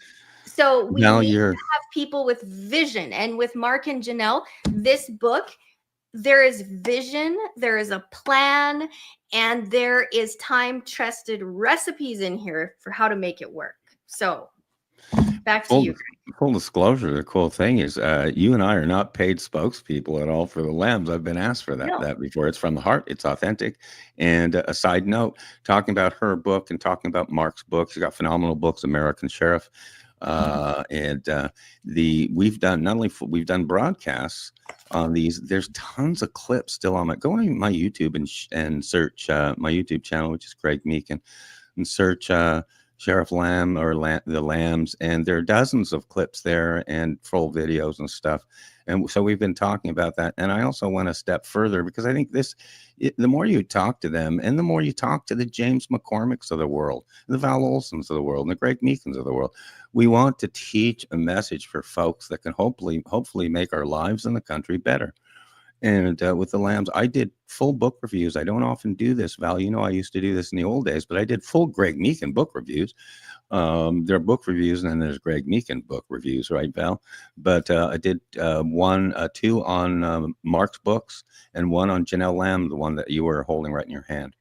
Speaker 1: So we
Speaker 2: Now
Speaker 1: need
Speaker 2: you're
Speaker 1: to have people with vision. And with Mark and Janelle, this book, there is vision, there is a plan, and there is time-tested recipes in here for how to make it work. So back to you.
Speaker 2: full disclosure. The cool thing is, you and I are not paid spokespeople at all for the Lambs. I've been asked for that
Speaker 1: No.
Speaker 2: before. It's from the heart. It's authentic. And a side note, talking about her book and talking about Mark's book, she's got phenomenal books, American Sheriff. We've done broadcasts on these. There's tons of clips still on go on my YouTube and search my YouTube channel, which is Greg Meekin, and search Sheriff Lamb or the Lambs, and there are dozens of clips there and full videos and stuff. And so we've been talking about that. And I also went a step further, because I think the more you talk to them, and the more you talk to the James McCormicks of the world, the Val Olsons of the world, and the Greg Meekins of the world, we want to teach a message for folks that can hopefully make our lives in the country better. And with the Lambs, I did full book reviews. I don't often do this, Val. You know, I used to do this in the old days, but I did full Greg Meekin book reviews. There are book reviews, and then there's Greg Meekin book reviews, right, Val? But I did two on Mark's books, and one on Janelle Lamb, the one that you were holding right in your hand.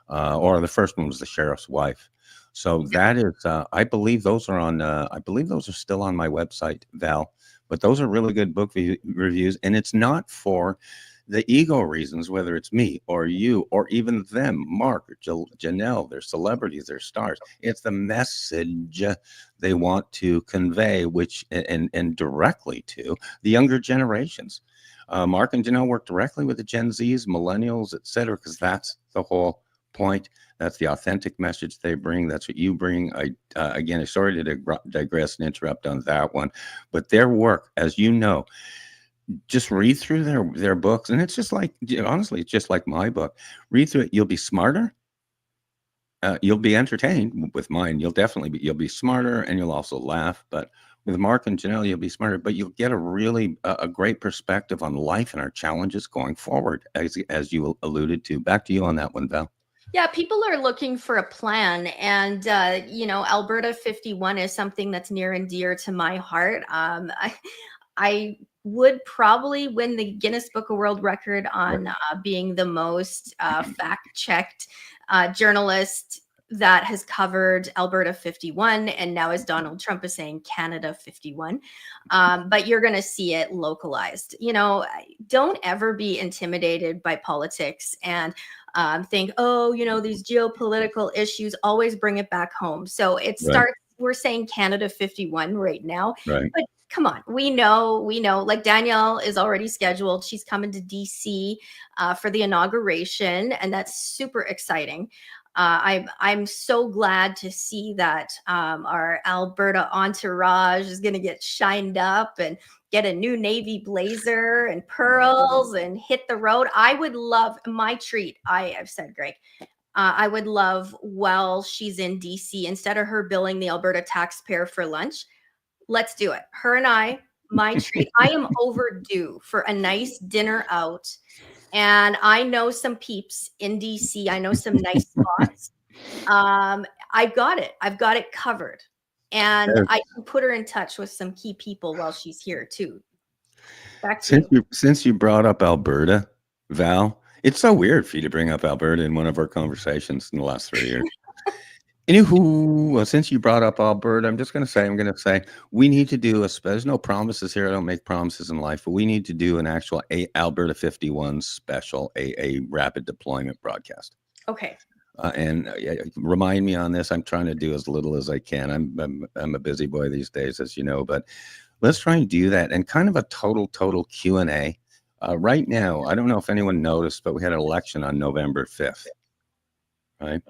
Speaker 2: Or the first one was The Sheriff's Wife. So that is, I believe those are on, I believe those are still on my website, Val. But those are really good book reviews, and it's not for the ego reasons, whether it's me or you or even them, Mark or Janelle, they're celebrities, they're stars. It's the message they want to convey, which and directly to the younger generations. Mark and Janelle work directly with the Gen Zs, millennials, et cetera, because that's the whole point. That's the authentic message they bring. That's what you bring. Again, sorry to digress and interrupt on that one, but their work, as you know, just read through their books, and it's just like, honestly, it's just like my book. Read through it, you'll be smarter. You'll be entertained. With mine, you'll be smarter, and you'll also laugh. But with Mark and Janelle, you'll be smarter, but you'll get a really a great perspective on life and our challenges going forward, as you alluded to. Back to you on that one, Val.
Speaker 1: Yeah, people are looking for a plan. And, Alberta 51 is something that's near and dear to my heart. I would probably win the Guinness Book of World Record on being the most fact-checked journalist that has covered Alberta 51, and now, as Donald Trump is saying, Canada 51. But you're going to see it localized. Don't ever be intimidated by politics and think, these geopolitical issues, always bring it back home. So it starts, we're saying Canada 51 right now, but come on, we know, like Danielle is already scheduled. She's coming to DC for the inauguration, and that's super exciting. I'm so glad to see that our Alberta entourage is going to get shined up and get a new navy blazer and pearls and hit the road. I would love my treat. I've said, Greg, I would love, while she's in DC, instead of her billing the Alberta taxpayer for lunch, let's do it. Her and I, my treat. I am overdue for a nice dinner out. And I know some peeps in DC. I know some nice spots. I've got it. I've got it covered. And I can put her in touch with some key people while she's here too. Back to you.
Speaker 2: Since you brought up Alberta, Val, it's so weird for you to bring up Alberta in one of our conversations in the last 3 years. Anywho, since you brought up Alberta, I'm going to say we need to do there's no promises here. I don't make promises in life, but we need to do an actual Alberta 51 special, a rapid deployment broadcast.
Speaker 1: Okay.
Speaker 2: And remind me on this. I'm trying to do as little as I can. I'm a busy boy these days, as you know, but let's try and do that, and kind of a total Q&A. Right now, I don't know if anyone noticed, but we had an election on November 5th, right?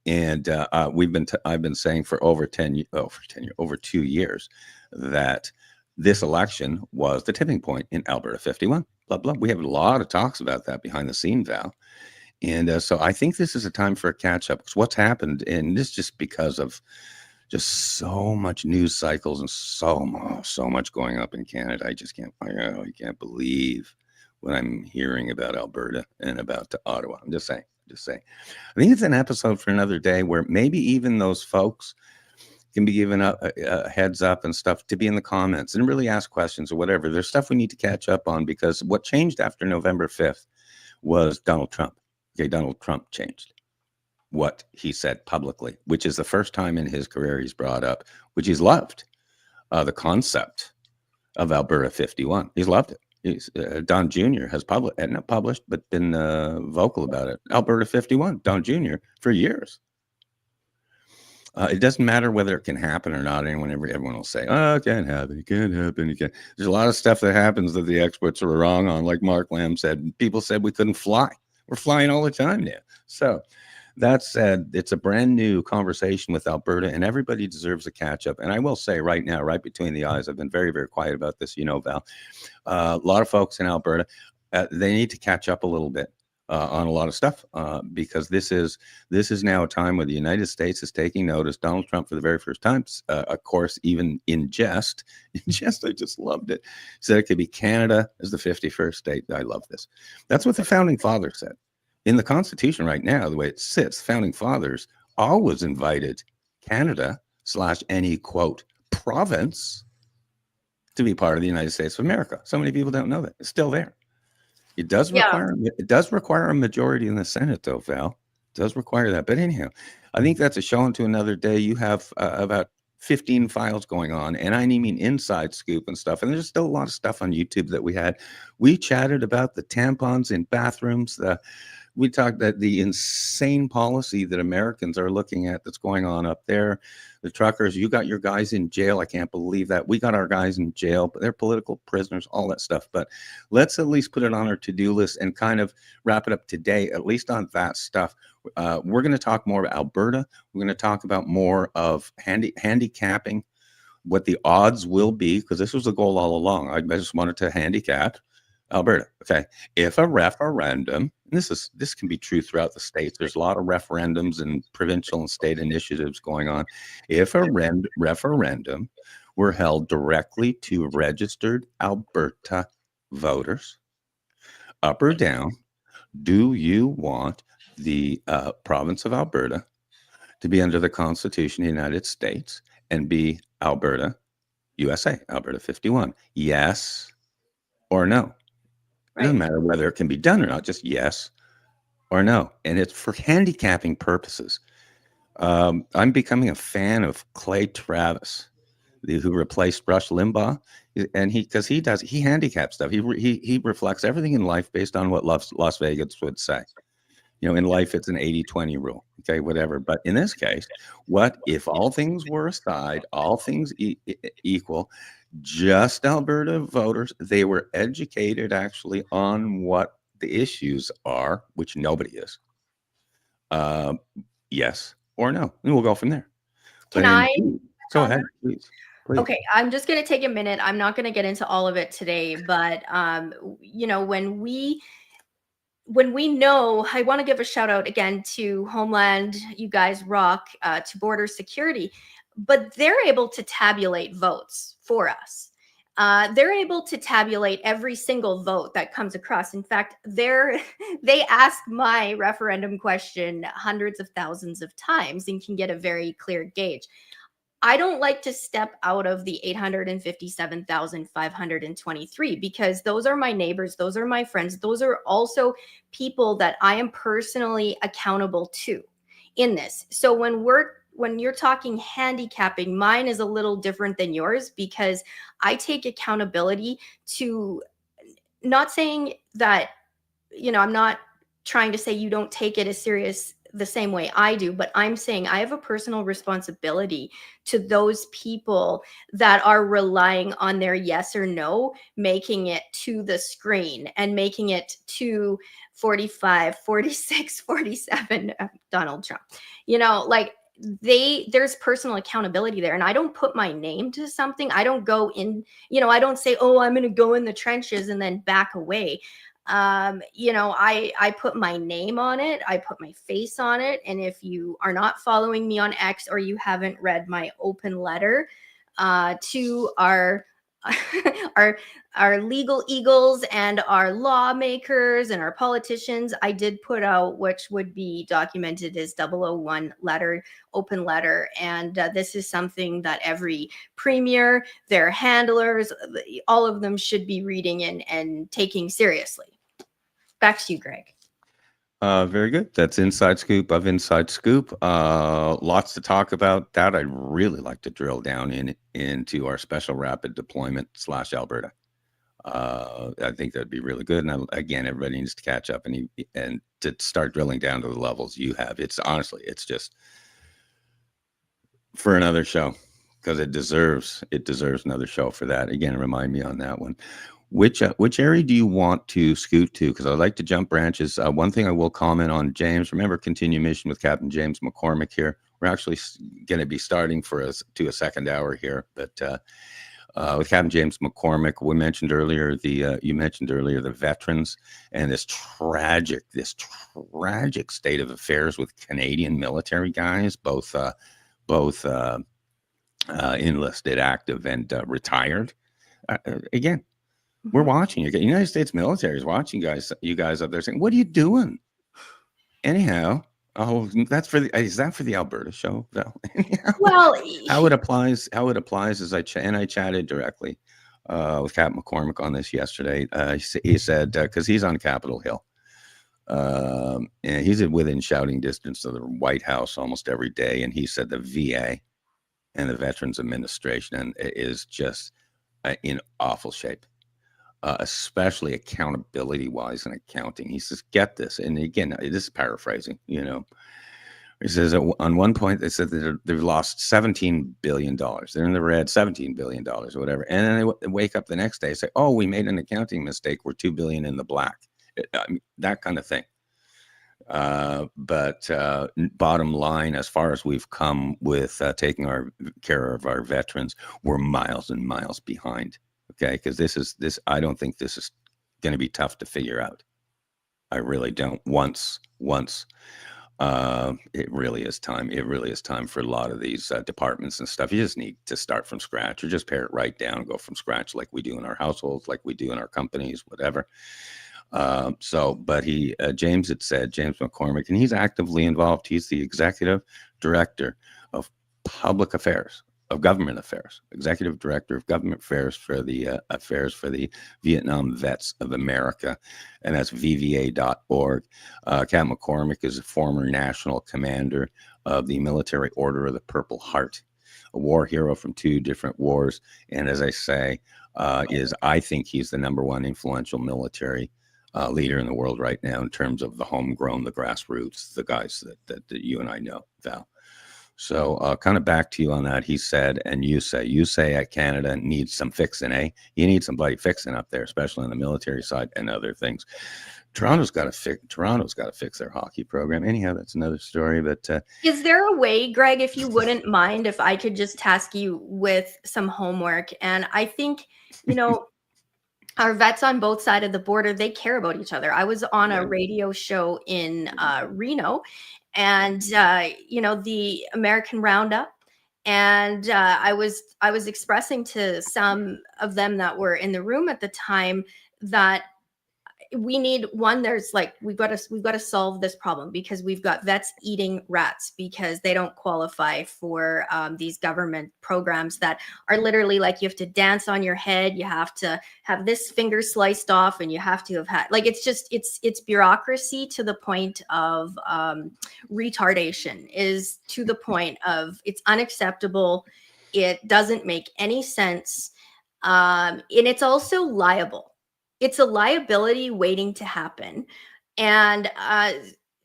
Speaker 2: And I've been saying for over 2 years that this election was the tipping point in Alberta 51. Blah blah. We have a lot of talks about that behind the scene, Val. And so I think this is a time for a catch up, because what's happened, and this just because of just so much news cycles and so much going up in Canada. I can't believe what I'm hearing about Alberta and about Ottawa. I'm just saying. I think it's an episode for another day, where maybe even those folks can be given a heads up and stuff to be in the comments and really ask questions or whatever. There's stuff we need to catch up on, because what changed after November 5th was Donald Trump. Okay, Donald Trump changed what he said publicly, which is the first time in his career he's brought up, which he's loved, the concept of Alberta 51. He's loved it. Don Jr. has not published, but been vocal about it. Alberta 51, Don Jr. for years. It doesn't matter whether it can happen or not. Everyone will say, "Oh, it can't happen. It can't happen. It can't." There's a lot of stuff that happens that the experts are wrong on. Like Mark Lamb said, people said we couldn't fly. We're flying all the time now. So that said, it's a brand new conversation with Alberta, and everybody deserves a catch up. And I will say right now, right between the eyes, I've been very, very quiet about this, Val. A lot of folks in Alberta, they need to catch up a little bit on a lot of stuff, because this is now a time where the United States is taking notice. Donald Trump, for the very first time, of course, even in jest, I just loved it, said it could be Canada as the 51st state. I love this. That's what the founding fathers said. In the Constitution right now, the way it sits, founding fathers always invited Canada / any, quote, province to be part of the United States of America. So many people don't know that. It's still there. It does require a majority in the Senate, though, Val. It does require that. But anyhow, I think that's a show into another day. You have about 15 files going on, and I mean inside scoop and stuff. And there's still a lot of stuff on YouTube that we had. We chatted about the tampons in bathrooms. We talked that the insane policy that Americans are looking at that's going on up there. The truckers, you got your guys in jail. I can't believe that. We got our guys in jail, but they're political prisoners, all that stuff. But let's at least put it on our to-do list and kind of wrap it up today, at least on that stuff. We're going to talk more about Alberta. We're going to talk about more of handicapping, what the odds will be, because this was the goal all along. I just wanted to handicap Alberta. Okay. If a referendum, and this can be true throughout the states, there's a lot of referendums and provincial and state initiatives going on. If a referendum were held directly to registered Alberta voters, up or down, do you want the province of Alberta to be under the Constitution of the United States and be Alberta, USA, Alberta 51? Yes or no? It doesn't matter whether it can be done or not, just yes or no. And it's for handicapping purposes. I'm becoming a fan of Clay Travis, who replaced Rush Limbaugh. And he handicaps stuff. He reflects everything in life based on what Las Vegas would say. In life, it's an 80-20 rule. Okay, whatever. But in this case, what if all things were aside, all things equal, just Alberta voters, they were educated actually on what the issues are, which nobody is. Yes or no, and we'll go from there.
Speaker 1: Can I
Speaker 2: go ahead, please.
Speaker 1: Okay, I'm just going to take a minute. I'm not going to get into all of it today, but when we know, I want to give a shout out again to Homeland. You guys rock, to border security, but they're able to tabulate votes for us. They're able to tabulate every single vote that comes across. In fact, they ask my referendum question hundreds of thousands of times and can get a very clear gauge. I don't like to step out of the 857,523 because those are my neighbors. Those are my friends. Those are also people that I am personally accountable to in this. So when you're talking handicapping, mine is a little different than yours because I take accountability to, not saying that, I'm not trying to say you don't take it as serious the same way I do, but I'm saying I have a personal responsibility to those people that are relying on their yes or no, making it to the screen and making it to 45, 46, 47, Donald Trump. There's personal accountability there, and I don't put my name to something. I don't go in, I don't say, oh, I'm going to go in the trenches and then back away. I put my name on it. I put my face on it. And if you are not following me on X or you haven't read my open letter to our legal eagles and our lawmakers and our politicians, I did put out, which would be documented as 001 letter, open letter. And this is something that every premier, their handlers, all of them should be reading and taking seriously. Back to you, Greg.
Speaker 2: Very good. That's Inside Scoop of Inside Scoop. Lots to talk about. That I'd really like to drill down into our special rapid deployment / Alberta. I think that'd be really good. And again, everybody needs to catch up and to start drilling down to the levels you have. It's just for another show because it deserves another show for that. Again, remind me on that one. Which area do you want to scoot to? Because I'd like to jump branches. One thing I will comment on, James, remember Continue Mission with Captain James McCormick here. We're actually going to be starting to a second hour here. But with Captain James McCormick, you mentioned earlier the veterans and this tragic state of affairs with Canadian military guys, both enlisted, active, and retired. Again, we're watching you. United States military is watching you guys up there saying, what are you doing? Anyhow, is that for the Alberta show, Val?
Speaker 1: Well,
Speaker 2: how it applies is I chatted directly with Captain McCormick on this yesterday. He said, because he's on Capitol Hill, and he's within shouting distance of the White House almost every day. And he said the VA and the Veterans Administration is just in awful shape, especially accountability wise and accounting. He says, get this. And again, this is paraphrasing, He says on one point, they said that they've lost $17 billion. They're in the red, $17 billion or whatever. And then they wake up the next day and say, oh, we made an accounting mistake. We're $2 billion in the black. I mean, that kind of thing. But bottom line, as far as we've come with taking care of our veterans, we're miles and miles behind. Okay, because this. I don't think this is going to be tough to figure out. I really don't. Once it really is time. It really is time for a lot of these departments and stuff. You just need to start from scratch, or just pare it right down and go from scratch, like we do in our households, like we do in our companies, whatever. But James had said, James McCormick, and he's actively involved. He's the executive director of public affairs, of government affairs, executive director of government affairs for the Vietnam Vets of America, and that's VVA.org. Captain McCormick is a former national commander of the Military Order of the Purple Heart, a war hero from 2 different wars, and as I say, I think he's the number one influential military leader in the world right now in terms of the homegrown, the grassroots, the guys that you and I know, Val. So kind of back to you on that. He said, and you say Canada needs some fixing, eh? You need some bloody fixing up there, especially on the military side and other things. Toronto's got to fix their hockey program. Anyhow, that's another story. But
Speaker 1: is there a way, Greg, if you wouldn't mind, if I could just task you with some homework? And I think, our vets on both sides of the border, they care about each other. I was on a radio show in Reno, and the American Roundup, and I was expressing to some of them that were in the room at the time that we need one. There's like we've got to solve this problem, because we've got vets eating rats because they don't qualify for these government programs that are literally like you have to dance on your head, you have to have this finger sliced off, and you have to have had, like, it's bureaucracy to the point of retardation, is to the point of it's unacceptable. It doesn't make any sense, and it's also liable. It's a liability waiting to happen. And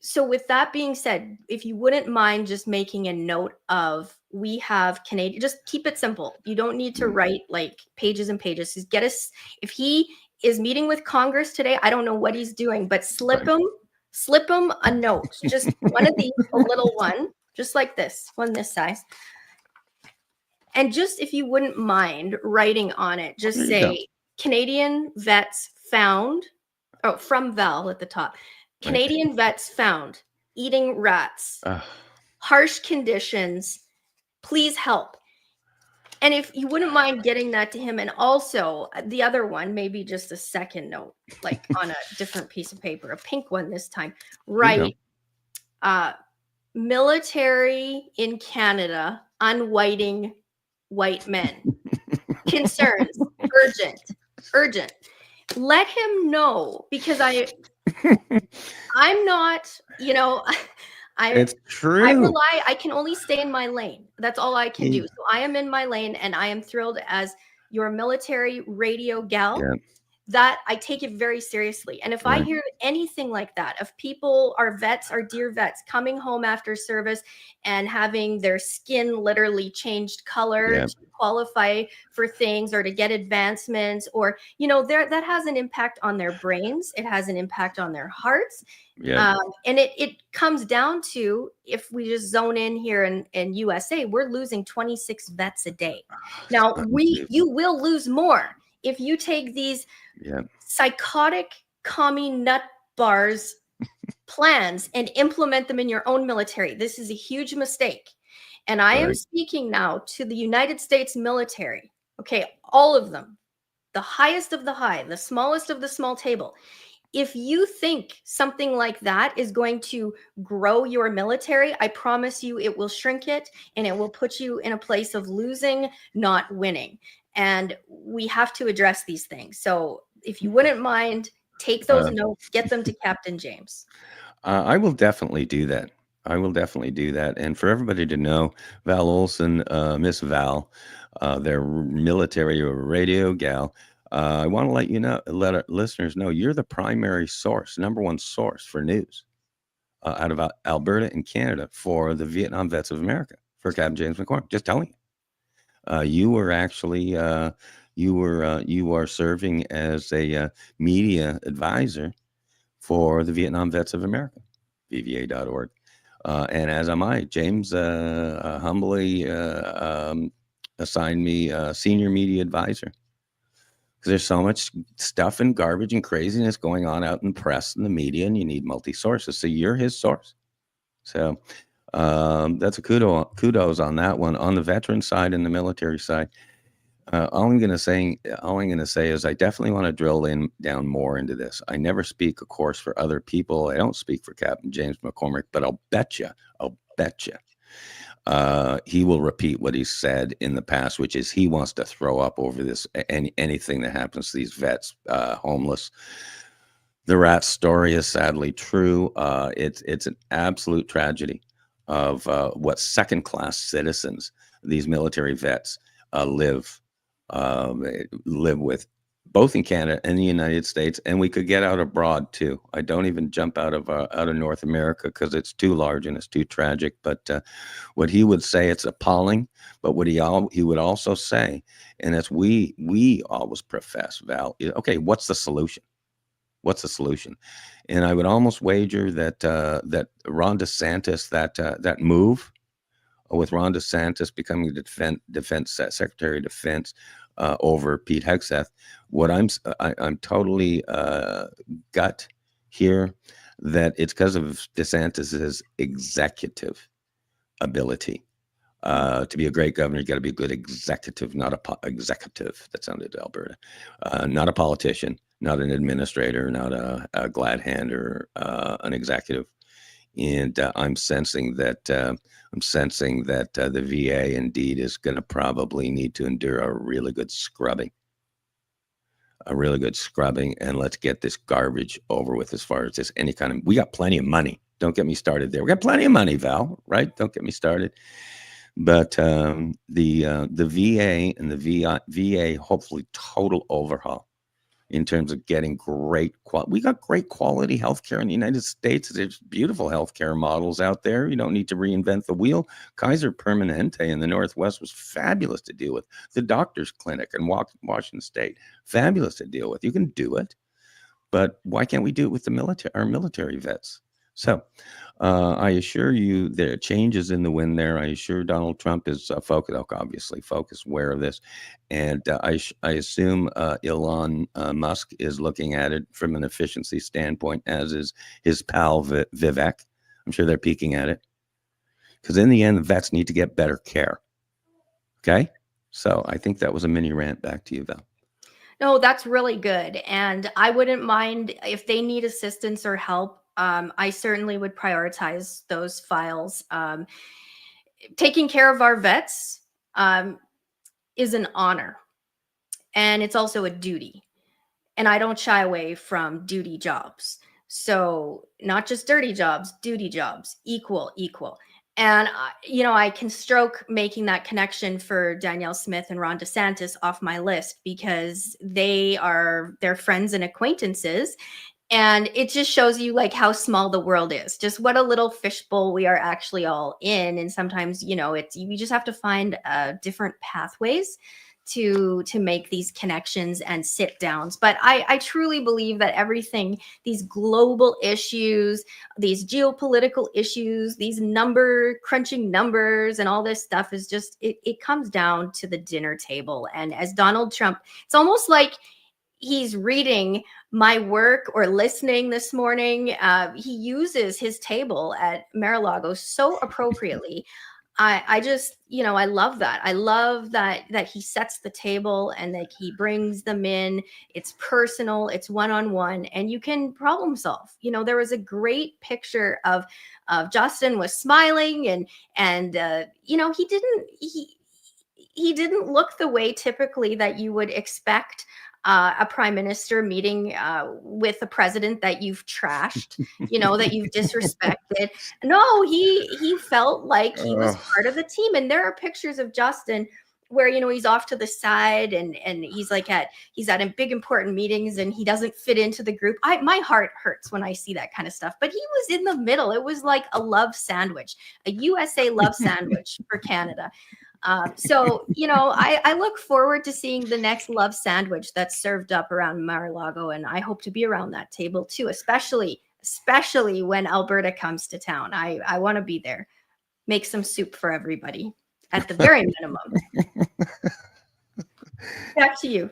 Speaker 1: so with that being said, if you wouldn't mind just making a note of, we have Canadian, just keep it simple. You don't need to write like pages and pages. Just get us, if he is meeting with Congress today, I don't know what he's doing, but slip him a note. Just one of these, a little one, just like this, one this size. And just, if you wouldn't mind writing on it, just say, Canadian vets found, from Val at the top. Canadian vets found eating rats, harsh conditions, please help. And if you wouldn't mind getting that to him, and also the other one, maybe just a second note, like on a different piece of paper, a pink one this time, right? Military in Canada unwhiting white men. Concerns, urgent. Let him know, because I'm not,
Speaker 2: it's true.
Speaker 1: I can only stay in my lane. That's all I can do. So I am in my lane, and I am thrilled as your military radio gal that I take it very seriously. And if I hear anything like that, of people, our vets, our dear vets, coming home after service and having their skin literally changed color to qualify for things or to get advancements, or, that has an impact on their brains. It has an impact on their hearts. And it comes down to, if we just zone in here in USA, we're losing 26 vets a day. Now, you will lose more if you take these psychotic commie nut bars plans and implement them in your own military. This is a huge mistake. And I am speaking now to the United States military. Okay, all of them, the highest of the high, the smallest of the small table. If you think something like that is going to grow your military, I promise you it will shrink it, and it will put you in a place of losing, not winning. And we have to address these things. So if you wouldn't mind, take those notes, get them to Captain James.
Speaker 2: I will definitely do that. I will definitely do that. And for everybody to know, Val Olson, Miss Val, their military radio gal, I want to let you know, let our listeners know, you're the primary source, number one source for news out of Alberta and Canada for the Vietnam Vets of America, for Captain James McCormick. Just telling you, you were actually you are serving as a media advisor for the Vietnam Vets of America, VVA.org. And as am I. James humbly assigned me senior media advisor because there's so much stuff and garbage and craziness going on out in the press and the media, and you need multi sources. So you're his source. So that's a kudos on that one. On the veteran side and the military side, all I'm going to say is I definitely want to drill down more into this. I never speak, of course, for other people. I don't speak for Captain James McCormick, but I'll bet you, he will repeat what he said in the past, which is he wants to throw up over this anything that happens to these vets, homeless. The rat story is sadly true. It's an absolute tragedy of what second-class citizens these military vets live with, both in Canada and the United States, and we could get out abroad too. I don't even jump out of North America because it's too large and it's too tragic. But what he would say, it's appalling. But what he would also say, and as we always profess, Val, is, okay, what's the solution? What's the solution? And I would almost wager that that Ron DeSantis, that move with Ron DeSantis becoming the defense Secretary of Defense over Pete Hegseth, what I'm totally gut here that it's because of DeSantis's executive ability. To be a great governor, you got to be a good executive, not executive. That sounded Alberta. Not a politician, not an administrator, not a glad hand or an executive. And I'm sensing that the VA indeed is going to probably need to endure a really good scrubbing. And let's get this garbage over with as far as this any kind of. We got plenty of money. Don't get me started there. We got plenty of money, Val. Right? Don't get me started. But the VA and the VA hopefully total overhaul in terms of getting great quality. We got great quality healthcare in the United States. There's beautiful healthcare models out there. You don't need to reinvent the wheel. Kaiser Permanente in the Northwest was fabulous to deal with. The doctor's clinic in Washington State, fabulous to deal with. You can do it, but why can't we do it with our military vets? So I assure you there are changes in the wind there. I assure Donald Trump is obviously aware of this. And I assume Elon Musk is looking at it from an efficiency standpoint, as is his pal Vivek. I'm sure they're peeking at it. Because in the end, the vets need to get better care. Okay? So I think that was a mini rant. Back to you, Val.
Speaker 1: No, that's really good. And I wouldn't mind if they need assistance or help. I certainly would prioritize those files. Taking care of our vets is an honor, and it's also a duty. And I don't shy away from duty jobs. So not just dirty jobs, duty jobs, equal. And, I can stroke making that connection for Danielle Smith and Ron DeSantis off my list because they're friends and acquaintances. And it just shows you like how small the world is, just what a little fishbowl we are actually all in. And sometimes, we just have to find different pathways to make these connections and sit downs. But I truly believe that everything, these global issues, these geopolitical issues, these crunching numbers and all this stuff is just, it comes down to the dinner table. And as Donald Trump, it's almost like he's reading my work or listening this morning. He uses his table at Mar-a-Lago so appropriately. I just, I love that. I love that he sets the table and that he brings them in. It's personal, it's one-on-one, and you can problem solve. There was a great picture of Justin was smiling and he didn't look the way typically that you would expect a prime minister meeting with a president that you've trashed, that you've disrespected. No, he felt like he was part of the team. And there are pictures of Justin where he's off to the side and he's like he's at big important meetings and he doesn't fit into the group. My heart hurts when I see that kind of stuff. But he was in the middle. It was like a love sandwich, a USA love sandwich for Canada. So, I look forward to seeing the next love sandwich that's served up around Mar-a-Lago, and I hope to be around that table too, especially when Alberta comes to town. I want to be there. Make some soup for everybody at the very minimum. Back to you.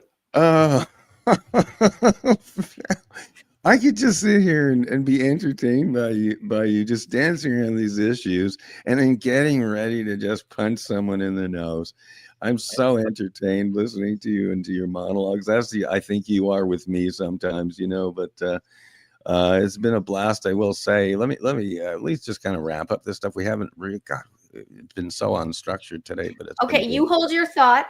Speaker 2: I could just sit here and be entertained by you just dancing around these issues and then getting ready to just punch someone in the nose. I'm so entertained listening to you and to your monologues. I think you are with me sometimes, but it's been a blast, I will say. Let me at least just kind of wrap up this stuff. We haven't really got. It's been so unstructured today, but it's
Speaker 1: okay. You hold your thought,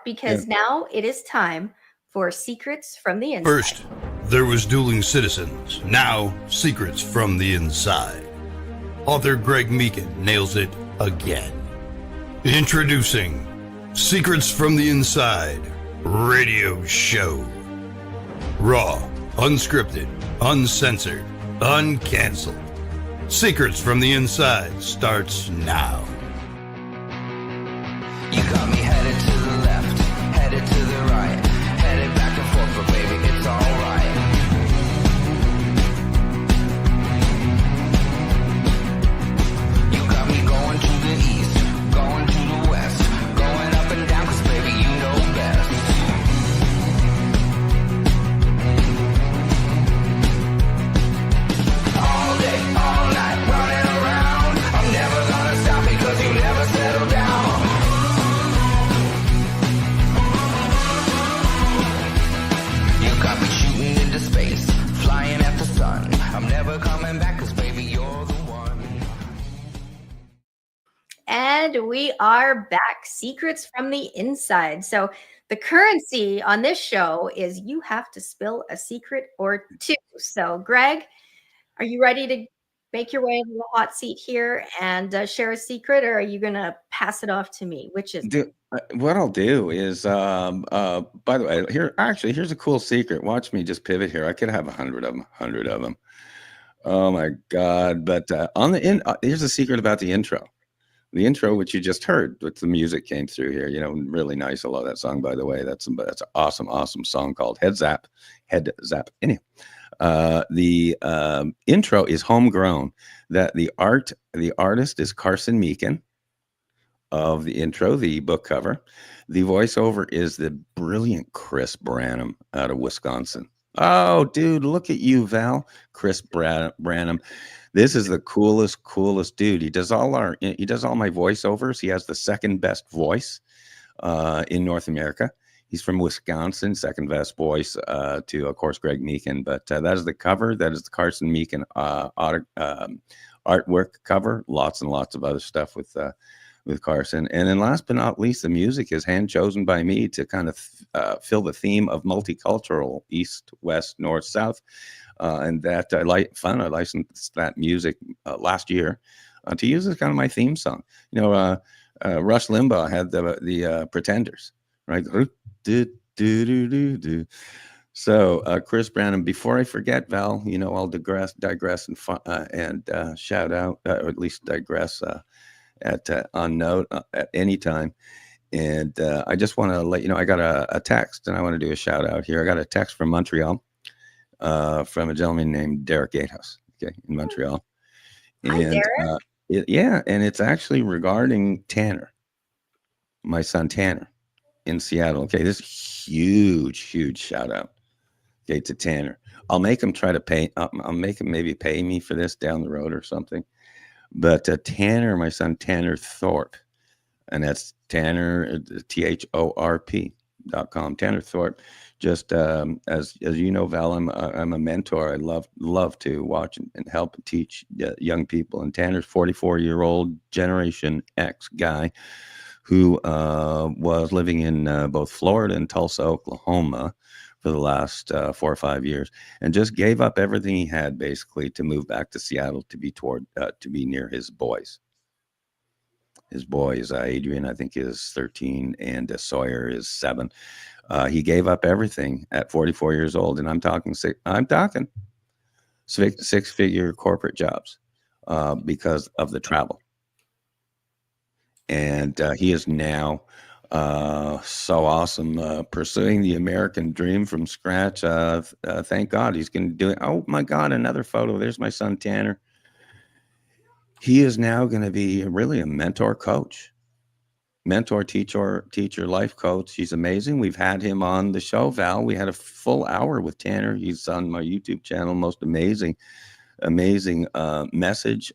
Speaker 1: because now it is time for Secrets from the Inside.
Speaker 3: First, there was Dueling Citizens. Now, Secrets from the Inside. Author Greg Meekin nails it again. Introducing Secrets from the Inside Radio Show. Raw, unscripted, uncensored, uncanceled. Secrets from the Inside starts now.
Speaker 4: You got me headed to the left, headed to the right, headed back and forth, but baby, it's alright. You got me going to the east, going to the west, going up and down, 'cause baby, you know best. All day, all night, running around, I'm never gonna stop because you never settle down. Got me shooting into space, flying at the sun. I'm never coming back, 'cause baby, you're the one.
Speaker 1: And we are back. Secrets from the Inside. So the currency on this show is you have to spill a secret or two. So Greg, are you ready to make your way into the hot seat here and share a secret, or are you going to pass it off to me? Which is
Speaker 2: what I'll do is, by the way, here's a cool secret. Watch me just pivot here. I could have 100 of them. Oh my God. But here's a secret about the intro. The intro, which you just heard, with the music came through here, really nice. I love that song, by the way. That's an awesome song called Head Zap. Anyhow, the intro is homegrown. That the artist is Carson Meekin of the intro, the book cover. The voiceover is the brilliant Chris Branham out of Wisconsin. Oh, dude, look at you, Val. Chris Branham. This is the coolest dude. He does all my voiceovers. He has the second best voice in North America. He's from Wisconsin, second best voice to, of course, Greg Meekin. But that is the cover. That is the Carson Meekin artwork cover. Lots and lots of other stuff with Carson. And then last but not least, the music is hand chosen by me to kind of fill the theme of multicultural, east, west, north, south. And that I licensed that music last year to use as kind of my theme song. Rush Limbaugh had the Pretenders, right? So Chris Branham. Before I forget, Val, I'll digress and shout out, or at least digress on note at any time. And I just want to let you know, I got a text, and I want to do a shout out here. I got a text from Montreal. From a gentleman named Derek Gatehouse, in Montreal.
Speaker 1: Hi, Derek.
Speaker 2: And it's actually regarding Tanner, my son Tanner in Seattle. Okay, this huge shout out, to Tanner. I'll make him try to pay. I'll make him maybe pay me for this down the road or something. But Tanner, my son Tanner Thorpe, and that's Tanner THORP.com. Tanner Thorpe. Just as you know, Val, I'm a mentor. I love to watch and help teach young people. And Tanner's 44-year-old Generation X guy who was living in both Florida and Tulsa, Oklahoma for the last 4 or 5 years, and just gave up everything he had basically to move back to Seattle to be near his boys. His boys, Adrian, I think, is 13, and Sawyer is 7. He gave up everything at 44 years old, and I'm talking six-figure corporate jobs because of the travel. And he is now so awesome pursuing the American dream from scratch. Thank God he's going to do it. Oh my God, another photo. There's my son Tanner. He is now going to be really a mentor coach, teacher, life coach. He's amazing. We've had him on the show, Val. We had a full hour with Tanner. He's on my YouTube channel. Most amazing message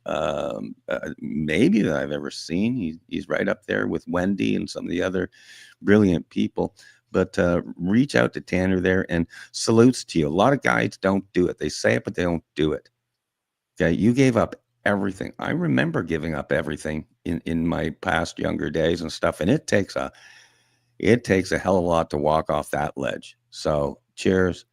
Speaker 2: maybe that I've ever seen. He's right up there with Wendy and some of the other brilliant people. But reach out to Tanner there, and salutes to you. A lot of guys don't do it. They say it, but they don't do it. Okay, you gave up everything. I remember giving up everything in my past younger days and stuff, and it takes a hell of a lot to walk off that ledge. So cheers.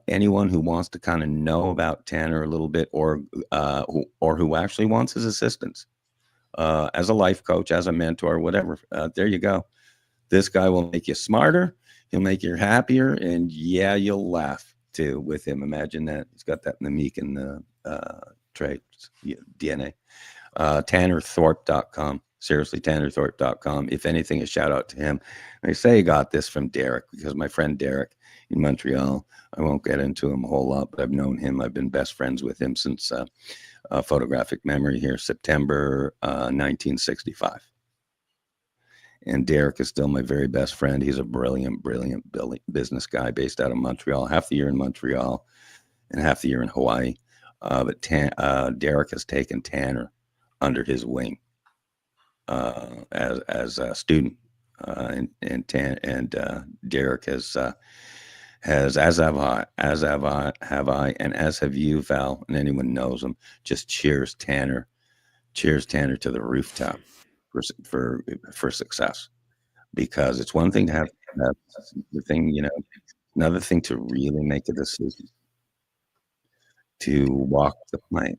Speaker 2: Anyone who wants to kind of know about Tanner a little bit, or who actually wants his assistance as a life coach, as a mentor, whatever, there you go. This guy will make you smarter. He'll make you happier, and yeah, you'll laugh too with him. Imagine that. He's got that in the Meekin traits DNA. TannerThorpe.com. Seriously, TannerThorpe.com. If anything, a shout out to him. I say I got this from Derek, because my friend Derek in Montreal, I won't get into him a whole lot, but I've known him. I've been best friends with him since photographic memory here, September 1965. And Derek is still my very best friend. He's a brilliant business guy based out of Montreal, half the year in Montreal and half the year in Hawaii. But Derek has taken Tanner under his wing as a student, and Derek has, as have I, and as have you, Val, and anyone knows him. Just cheers Tanner to the rooftop for success, because it's one thing to have the thing, another thing to really make a decision to walk the plank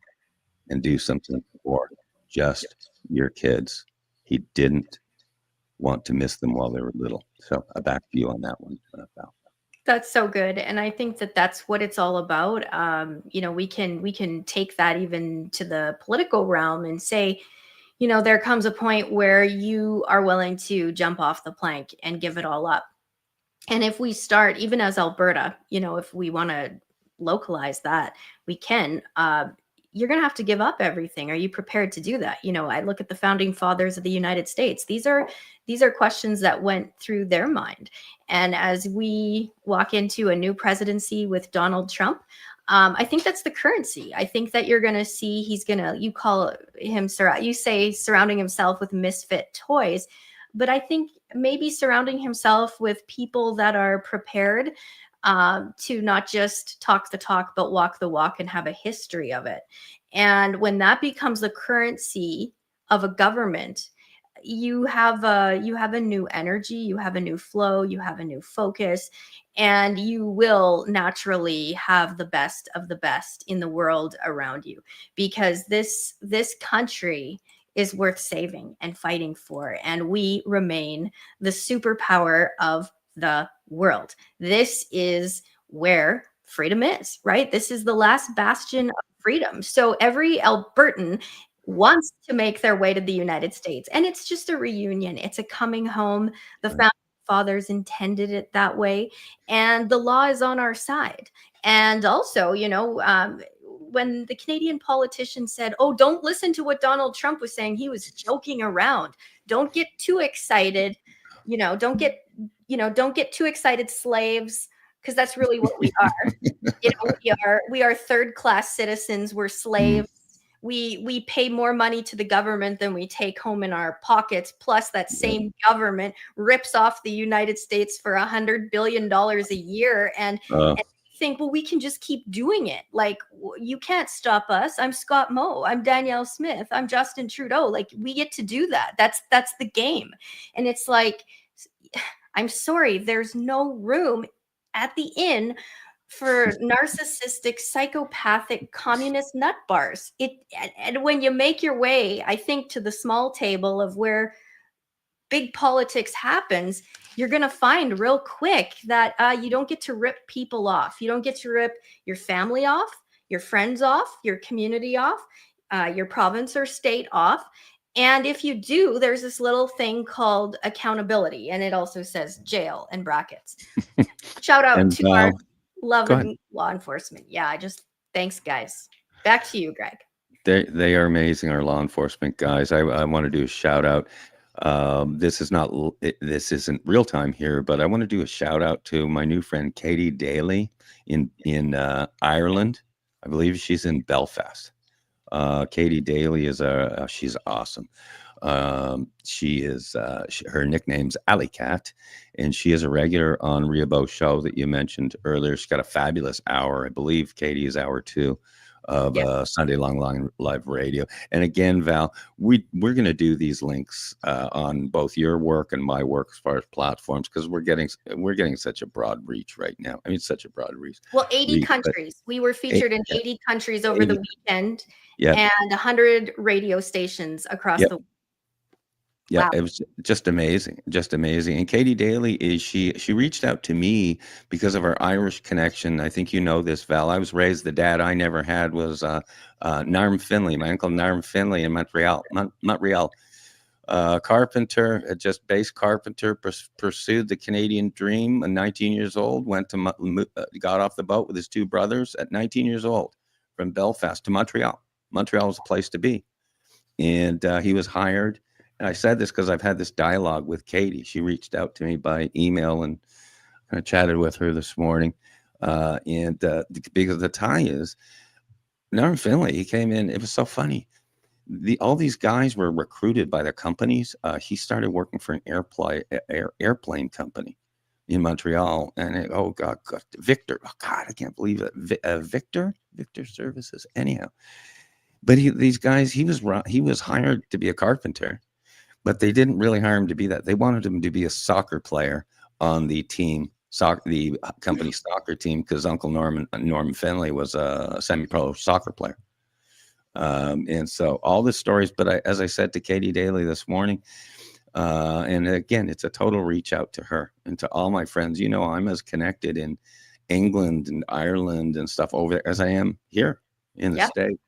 Speaker 2: and do something for just your kids. He didn't want to miss them while they were little. So back to you on that one, Val.
Speaker 1: That's so good, and I think that that's what it's all about. We can take that even to the political realm and say, there comes a point where you are willing to jump off the plank and give it all up. And if we start, even as Alberta, if we want to localize that, we can. You're going to have to give up everything. Are you prepared to do that? I look at the founding fathers of the United States. These are questions that went through their mind. And as we walk into a new presidency with Donald Trump, I think that's the currency. I think that you're going to see you call him, you say surrounding himself with misfit toys. But I think maybe surrounding himself with people that are prepared to not just talk the talk, but walk the walk and have a history of it. And when that becomes the currency of a government, you have a new energy, you have a new flow, you have a new focus, and you will naturally have the best of the best in the world around you, because this country is worth saving and fighting for, and we remain the superpower of the world. This is where freedom is, right? This is the last bastion of freedom. So every Albertan wants to make their way to the United States, and it's just a reunion. It's a coming home. The founding fathers intended it that way, and the law is on our side. And also, when the Canadian politician said, "Oh, don't listen to what Donald Trump was saying. He was joking around. Don't get too excited. Don't get too excited, slaves," because that's really what we are. We are third-class citizens. We're slaves. We pay more money to the government than we take home in our pockets. Plus, that same government rips off the United States for $100 billion a year, and think, well, we can just keep doing it. Like, you can't stop us. I'm Scott Moe. I'm Danielle Smith. I'm Justin Trudeau. Like, we get to do that. That's the game. And it's like, I'm sorry, there's no room at the inn for narcissistic, psychopathic, communist nut bars. And when you make your way, I think, to the small table of where big politics happens, you're going to find real quick that you don't get to rip people off. You don't get to rip your family off, your friends off, your community off, your province or state off. And if you do, there's this little thing called accountability, and it also says jail in brackets. Shout out to our loving law enforcement. Yeah, thanks, guys. Back to you, Greg.
Speaker 2: They are amazing, our law enforcement guys. I want to do a shout out. This isn't real time here, but I want to do a shout out to my new friend Katie Daly in Ireland. I believe she's in Belfast. Katie Daly she's awesome. Her nickname's Alley Cat, and she is a regular on Ria Bo's show that you mentioned earlier. She's got a fabulous hour. I believe Katie is hour 2 of Sunday Long Line Live Radio. And again, Val, we're going to do these links on both your work and my work as far as platforms, because we're getting such a broad reach right now. I mean, such a broad reach.
Speaker 1: Well, 80 countries. We were featured in 80 countries over the weekend, and 100 radio stations across the world.
Speaker 2: Yeah, wow. It was just amazing. And Katie Daly she reached out to me because of our Irish connection. I think you know this, Val. I was raised, the dad I never had was Narm Finley, my uncle Narm Finley in Montreal. Carpenter, just base carpenter, pursued the Canadian dream at 19 years old, got off the boat with his 2 brothers at 19 years old from Belfast to Montreal. Montreal was a place to be. And he was hired. And I said this because I've had this dialogue with Katie. She reached out to me by email, and I chatted with her this morning. Because the tie is, Narm Finley, he came in. It was so funny. All these guys were recruited by their companies. He started working for an airplane company in Montreal. And Victor. Oh, God, I can't believe it. Victor Services. Anyhow. But these guys, he was hired to be a carpenter. But they didn't really hire him to be that. They wanted him to be a soccer player on the team, the company soccer team, because Uncle Norm Finley was a semi-pro soccer player. And so all the stories, but as I said to Katie Daly this morning, and again, it's a total reach out to her and to all my friends. You know, I'm as connected in England and Ireland and stuff over there as I am here in the States.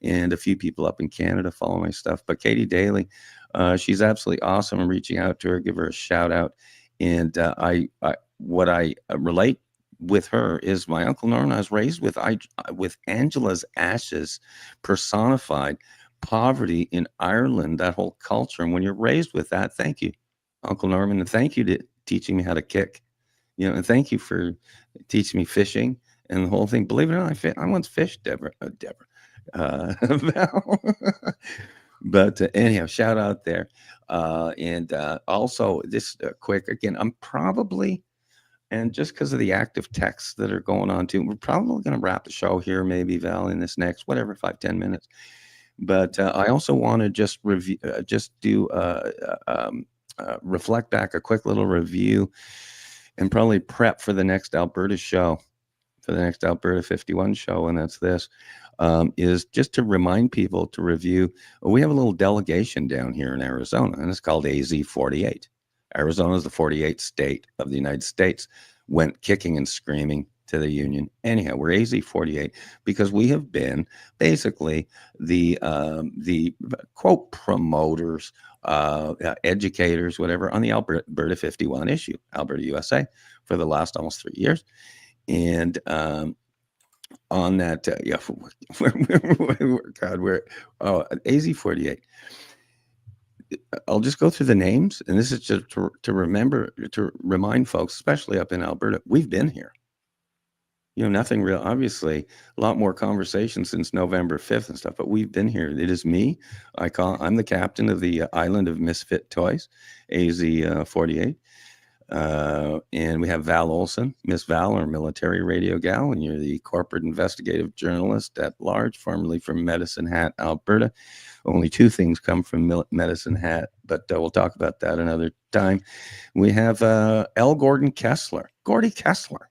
Speaker 2: And a few people up in Canada follow my stuff. But Katie Daly, she's absolutely awesome. I'm reaching out to her, give her a shout out. And what I relate with her is my Uncle Norman. I was raised with Angela's ashes personified poverty in Ireland, that whole culture. And when you're raised with that, thank you, Uncle Norman. And thank you to teaching me how to kick, and thank you for teaching me fishing and the whole thing. Believe it or not, I once fished, Deborah. But anyhow, shout out there. And also this quick, again, I'm probably, and just because of the active texts that are going on too, we're probably going to wrap the show here, maybe, Val, in this next, 5-10 minutes. But I also want to just review, reflect back a quick little review and probably prep for the next Alberta show, for the next Alberta 51 show. And that's this. Is just to remind people to review. We have a little delegation down here in Arizona, and it's called AZ48. Arizona is the 48th state of the United States. Went kicking and screaming to the union. Anyhow, we're AZ48 because we have been basically the quote promoters, educators, whatever, on the Alberta 51 issue, Alberta, USA, for the last almost 3 years, and on that, AZ48. I'll just go through the names, and this is just to remind folks, especially up in Alberta, we've been here. Nothing real, obviously, a lot more conversation since November 5th and stuff, but we've been here. It is me. I'm the captain of the Island of Misfit Toys, AZ48. And we have Val Olson, Miss Val, our military radio gal, and you're the corporate investigative journalist at large, formerly from Medicine Hat, Alberta. Only two things come from Medicine Hat, but we'll talk about that another time. We have L. Gordon Kessler. Gordy Kessler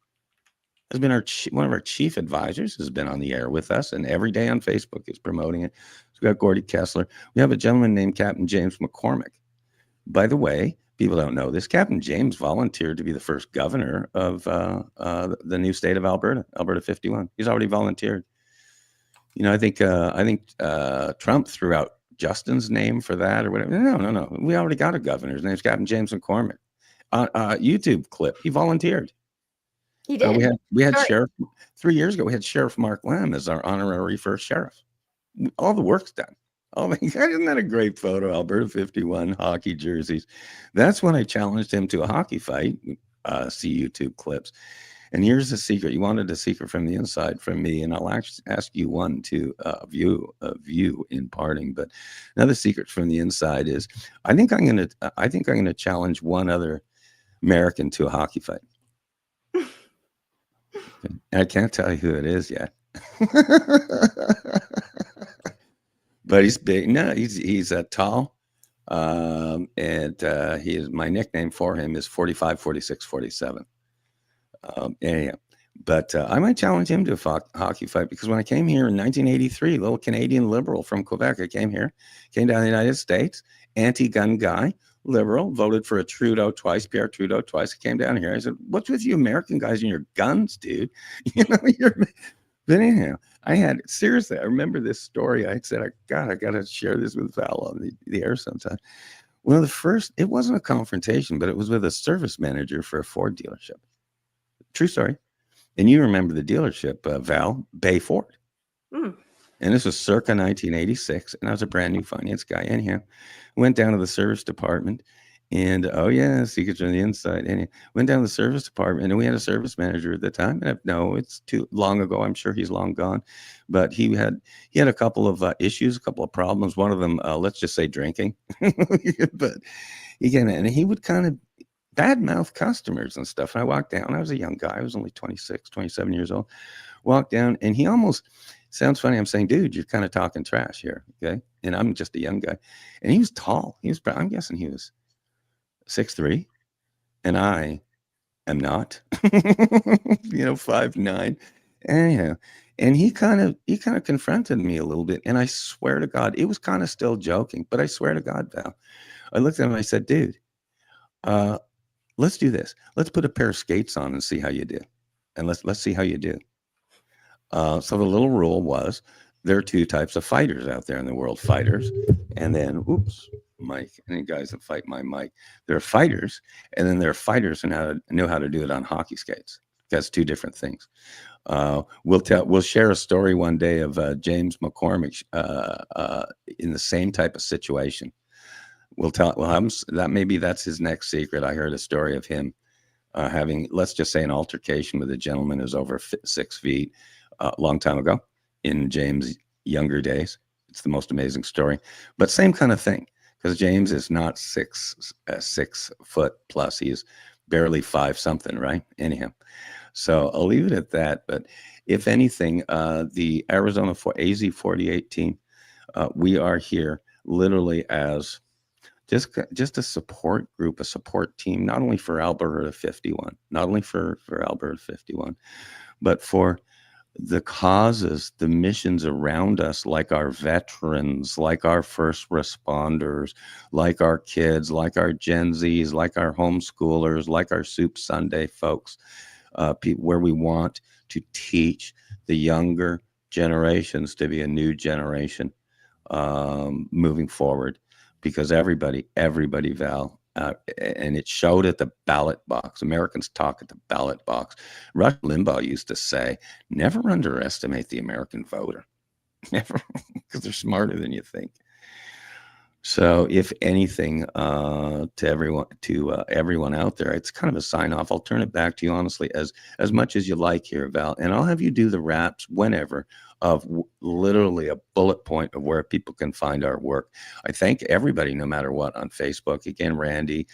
Speaker 2: has been one of our chief advisors, has been on the air with us, and every day on Facebook is promoting it. So we got Gordy Kessler. We have a gentleman named Captain James McCormick. By the way, people don't know this. Captain James volunteered to be the first governor of the new state of Alberta, Alberta 51. He's already volunteered. I think Trump threw out Justin's name for that or whatever. No. We already got a governor. His name's Captain James McCormick. YouTube clip. He volunteered.
Speaker 1: He did.
Speaker 2: We had Sheriff 3 years ago. We had Sheriff Mark Lamb as our honorary first sheriff. All the work's done. Isn't that a great photo? Alberta 51 hockey jerseys. That's when I challenged him to a hockey fight. See YouTube clips. And here's the secret. You wanted a secret from the inside from me, and I'll actually ask you one to view in parting. But another secret from the inside is I think I'm gonna challenge one other American to a hockey fight. I can't tell you who it is yet. But he's big. No, he's tall. And he is, my nickname for him is 45, 46, 47. Anyhow, but I might challenge him to a hockey fight because when I came here in 1983, little Canadian liberal from Quebec, I came down to the United States, anti-gun guy, liberal, voted for Pierre Trudeau twice. I came down here. I said, "What's with you American guys and your guns, dude?" But anyhow, I remember this story. I said, I got to share this with Val on the air sometime. Well, it wasn't a confrontation, but it was with a service manager for a Ford dealership. True story. And you remember the dealership, Val, Bay Ford. Mm. And this was circa 1986. And I was a brand new finance guy. Anyhow, went down to the service department. And, secrets on the inside. And went down to the service department. And we had a service manager at the time. And no, it's too long ago. I'm sure he's long gone. But he had a couple of issues, a couple of problems. One of them, let's just say drinking. But and he would kind of badmouth customers and stuff. And I walked down. I was a young guy. I was only 26, 27 years old. Walked down, and he almost sounds funny. I'm saying, dude, you're kind of talking trash here. Okay. And I'm just a young guy. And he was tall. I'm guessing he was 6'3", and I am not, 5'9". Anyhow, and he kind of confronted me a little bit. And I swear to God, it was kind of still joking, but I swear to God, Val, I looked at him and I said, dude, let's do this. Let's put a pair of skates on and see how you do. And let's see how you do. So the little rule was there are two types of fighters out there in the world, fighters. And then, mic. Any guys that fight my mic. There are fighters. And then there are fighters who know how to do it on hockey skates. That's two different things. We'll share a story one day of James McCormick in the same type of situation. We'll have that. Maybe that's his next secret. I heard a story of him having, let's just say, an altercation with a gentleman who's over 6 feet a long time ago in James' younger days. It's the most amazing story, but same kind of thing, because James is not 6 foot plus. He's barely 5 something, right? Anyhow, so I'll leave it at that. But if anything, the Arizona AZ 48 team, we are here literally as just a support group, a support team, not only for Alberta 51, not only for Alberta 51, but for the causes, the missions around us, like our veterans, like our first responders, like our kids, like our Gen Zs, like our homeschoolers, like our Soup Sunday folks, where we want to teach the younger generations to be a new generation moving forward. Because everybody, Val, and it showed at the ballot box. Americans talk at the ballot box. Rush Limbaugh used to say, never underestimate the American voter. Never, because they're smarter than you think. So, if anything, to everyone out there, it's kind of a sign off. I'll turn it back to you honestly, as much as you like here, Val, and I'll have you do the wraps whenever of literally a bullet point of where people can find our work. I thank everybody, no matter what, on Facebook. Again, Randy,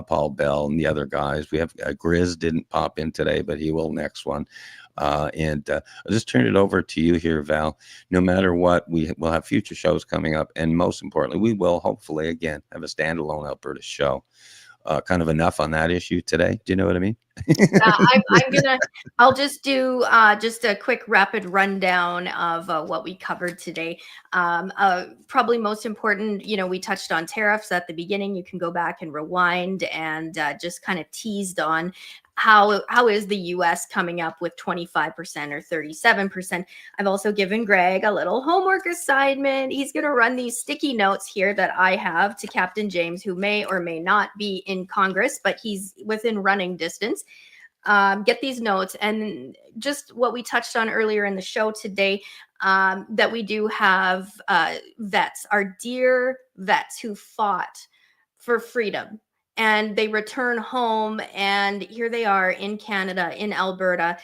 Speaker 2: Paul Bell, and the other guys. We have Grizz didn't pop in today, but he will next one. And I'll just turn it over to you here, Val. No matter what, we will have future shows coming up. And most importantly, we will hopefully, again, have a standalone Alberta show. Kind of enough on that issue today. Do you know what I mean?
Speaker 1: I'll just do just a quick rapid rundown of what we covered today. Probably most important, we touched on tariffs at the beginning. You can go back and rewind and just kind of teased on how is the US coming up with 25% or 37%. I've also given Greg a little homework assignment. He's going to run these sticky notes here that I have to Captain James, who may or may not be in Congress, but he's within running distance. Get these notes, and just what we touched on earlier in the show today, that we do have vets, our dear vets who fought for freedom, and they return home, and here they are in Canada, in Alberta,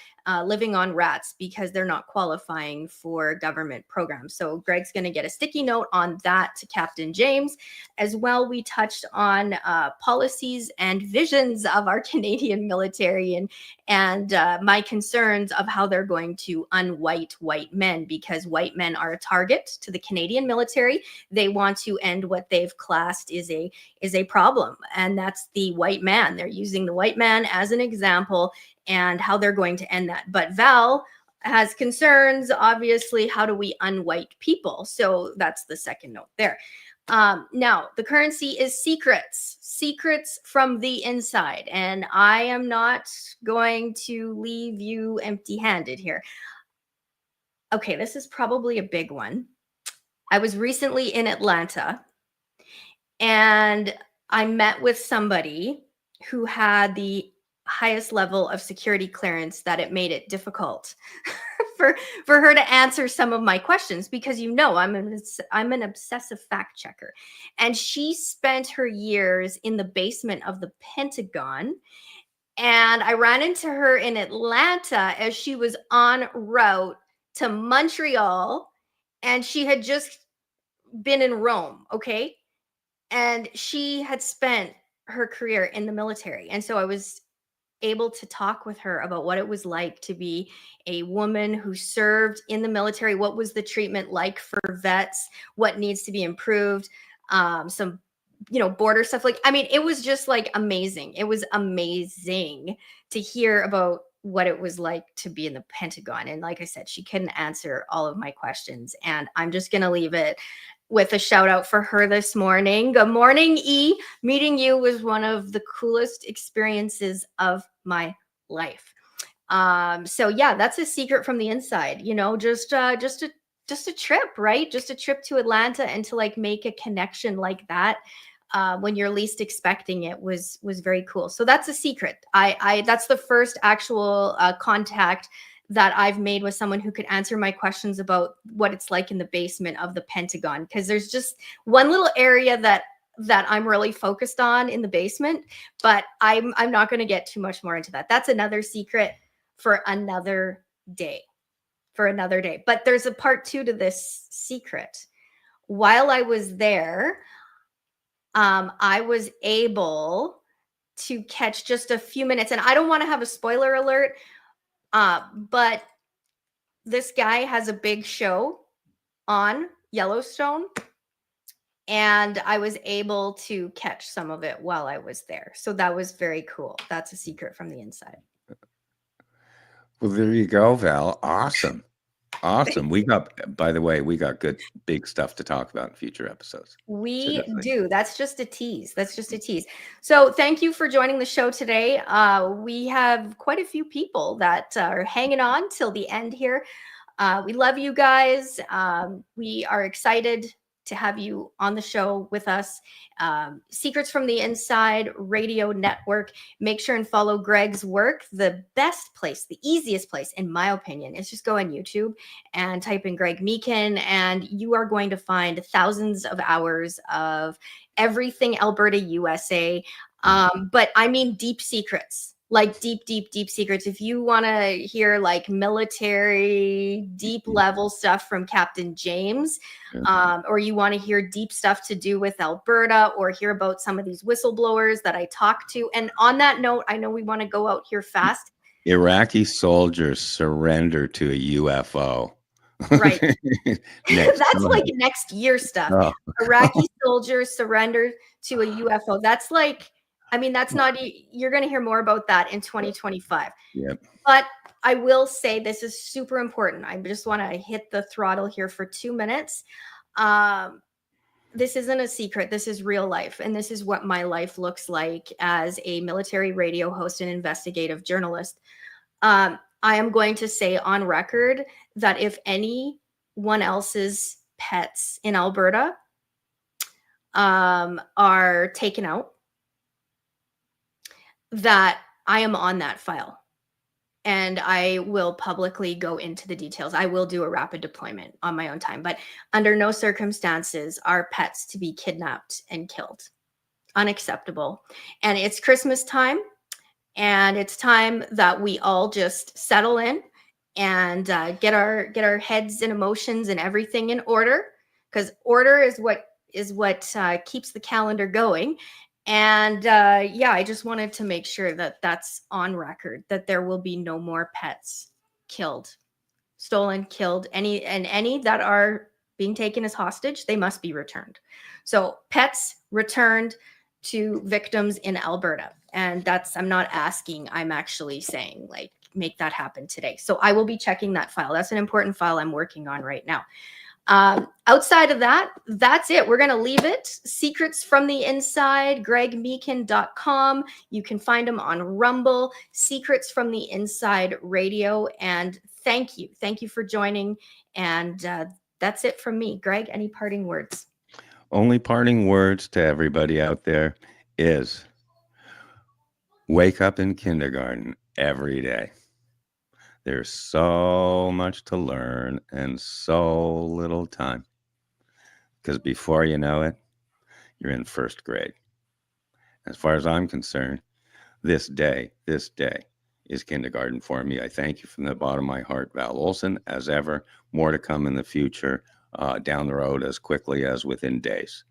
Speaker 1: living on rats because they're not qualifying for government programs. So Greg's going to get a sticky note on that to Captain James. As well, we touched on policies and visions of our Canadian military, and my concerns of how they're going to unwhite white men, because white men are a target to the Canadian military. They want to end what they've classed is a problem, and that's the white man. They're using the white man as an example and how they're going to end that. But Val has concerns, obviously, how do we unwhite people? So that's the second note there. Now, the currency is secrets from the inside. And I am not going to leave you empty-handed here. Okay, this is probably a big one. I was recently in Atlanta, and I met with somebody who had the highest level of security clearance that it made it difficult for her to answer some of my questions, because I'm an obsessive fact checker, and she spent her years in the basement of the Pentagon. And I ran into her in Atlanta as she was en route to Montreal, and she had just been in Rome, okay? And she had spent her career in the military. And so I was able to talk with her about what it was like to be a woman who served in the military. What was the treatment like for vets? What needs to be improved? Some, border stuff. It was just like amazing. It was amazing to hear about what it was like to be in the Pentagon. And like I said, she couldn't answer all of my questions. And I'm just going to leave it with a shout out for her this morning. Good morning, E. Meeting you was one of the coolest experiences of my life. So yeah, that's a secret from the inside, just a trip, right? Just a trip to Atlanta, and to make a connection like that when you're least expecting it was very cool. So that's a secret. I that's the first actual contact that I've made with someone who could answer my questions about what it's like in the basement of the Pentagon. Because there's just one little area that I'm really focused on in the basement, but I'm not going to get too much more into that. That's another secret for another day. But there's a part 2 to this secret. While I was there, I was able to catch just a few minutes, and I don't want to have a spoiler alert, but this guy has a big show on Yellowstone, and I was able to catch some of it while I was there. So that was very cool. That's a secret from the inside.
Speaker 2: Well, there you go, Val. Awesome. By the way, we got good big stuff to talk about in future episodes.
Speaker 1: We do. That's just a tease. So thank you for joining the show today. We have quite a few people that are hanging on till the end here. We love you guys. We are excited to have you on the show with us. Secrets from the Inside Radio Network. Make sure and follow Greg's work. The best place, the easiest place, in my opinion, is just go on YouTube and type in Greg Meekin, and you are going to find thousands of hours of everything Alberta, USA. But I mean deep secrets, like deep secrets. If you want to hear like military deep level stuff from Captain James, or you want to hear deep stuff to do with Alberta, or hear about some of these whistleblowers that I talked to. And on that note, I know we want to go out here fast.
Speaker 2: Iraqi soldiers surrender to a UFO.
Speaker 1: Right. That's like next year stuff.
Speaker 2: Oh.
Speaker 1: Iraqi soldiers surrender to a UFO. That's like, I mean, that's not, you're going to hear more about that in 2025.
Speaker 2: Yep.
Speaker 1: But I will say this is super important. I just want to hit the throttle here for 2 minutes. This isn't a secret. This is real life. And this is what my life looks like as a military radio host and investigative journalist. I am going to say on record that if anyone else's pets in Alberta are taken out, that I am on that file, and I will publicly go into the details. I will do a rapid deployment on my own time, but under no circumstances are pets to be kidnapped and killed. Unacceptable. And it's Christmas time, and it's time that we all just settle in and get our heads and emotions and everything in order, because order is what keeps the calendar going. And yeah, I just wanted to make sure that that's on record, that there will be no more pets killed, stolen, killed, any that are being taken as hostage, they must be returned. So pets returned to victims in Alberta. And that's, I'm not asking, I'm actually saying, like, make that happen today. So I will be checking that file. That's an important file I'm working on right now. Outside of that, that's it. We're going to leave it. Secrets from the Inside, gregmeekin.com. You can find them on Rumble, Secrets from the Inside Radio. And thank you. Thank you for joining. And that's it from me. Greg, any parting words?
Speaker 2: Only parting words to everybody out there is wake up in kindergarten every day. There's so much to learn and so little time, because before you know it, you're in first grade. As far as I'm concerned, this day is kindergarten for me. I thank you from the bottom of my heart, Val Olson, as ever. More to come in the future, down the road, as quickly as within days.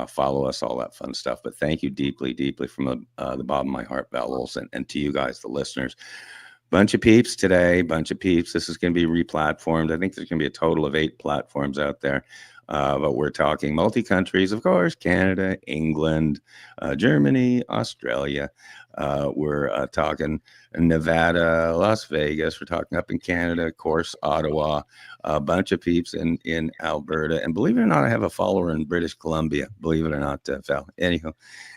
Speaker 2: Follow us, all that fun stuff. But thank you deeply from the bottom of my heart, Val Olson, and to you guys, the listeners. Bunch of peeps today, This is going to be replatformed. I think there's going to be a total of 8 platforms out there. But we're talking multi-countries, of course, Canada, England, Germany, Australia. We're talking Nevada, Las Vegas. We're talking up in Canada, of course, Ottawa, a bunch of peeps in Alberta. And believe it or not, I have a follower in British Columbia, believe it or not, Val. Anyhow,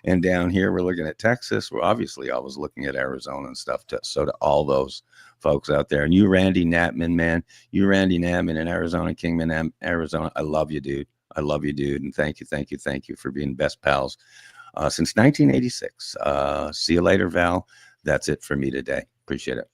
Speaker 2: and down here, we're looking at Texas. We're obviously always looking at Arizona and stuff. So to all those folks out there. And you, Randy Natman, man, in Arizona, Kingman, Arizona. I love you, dude. And thank you for being best pals since 1986. See you later, Val. That's it for me today. Appreciate it.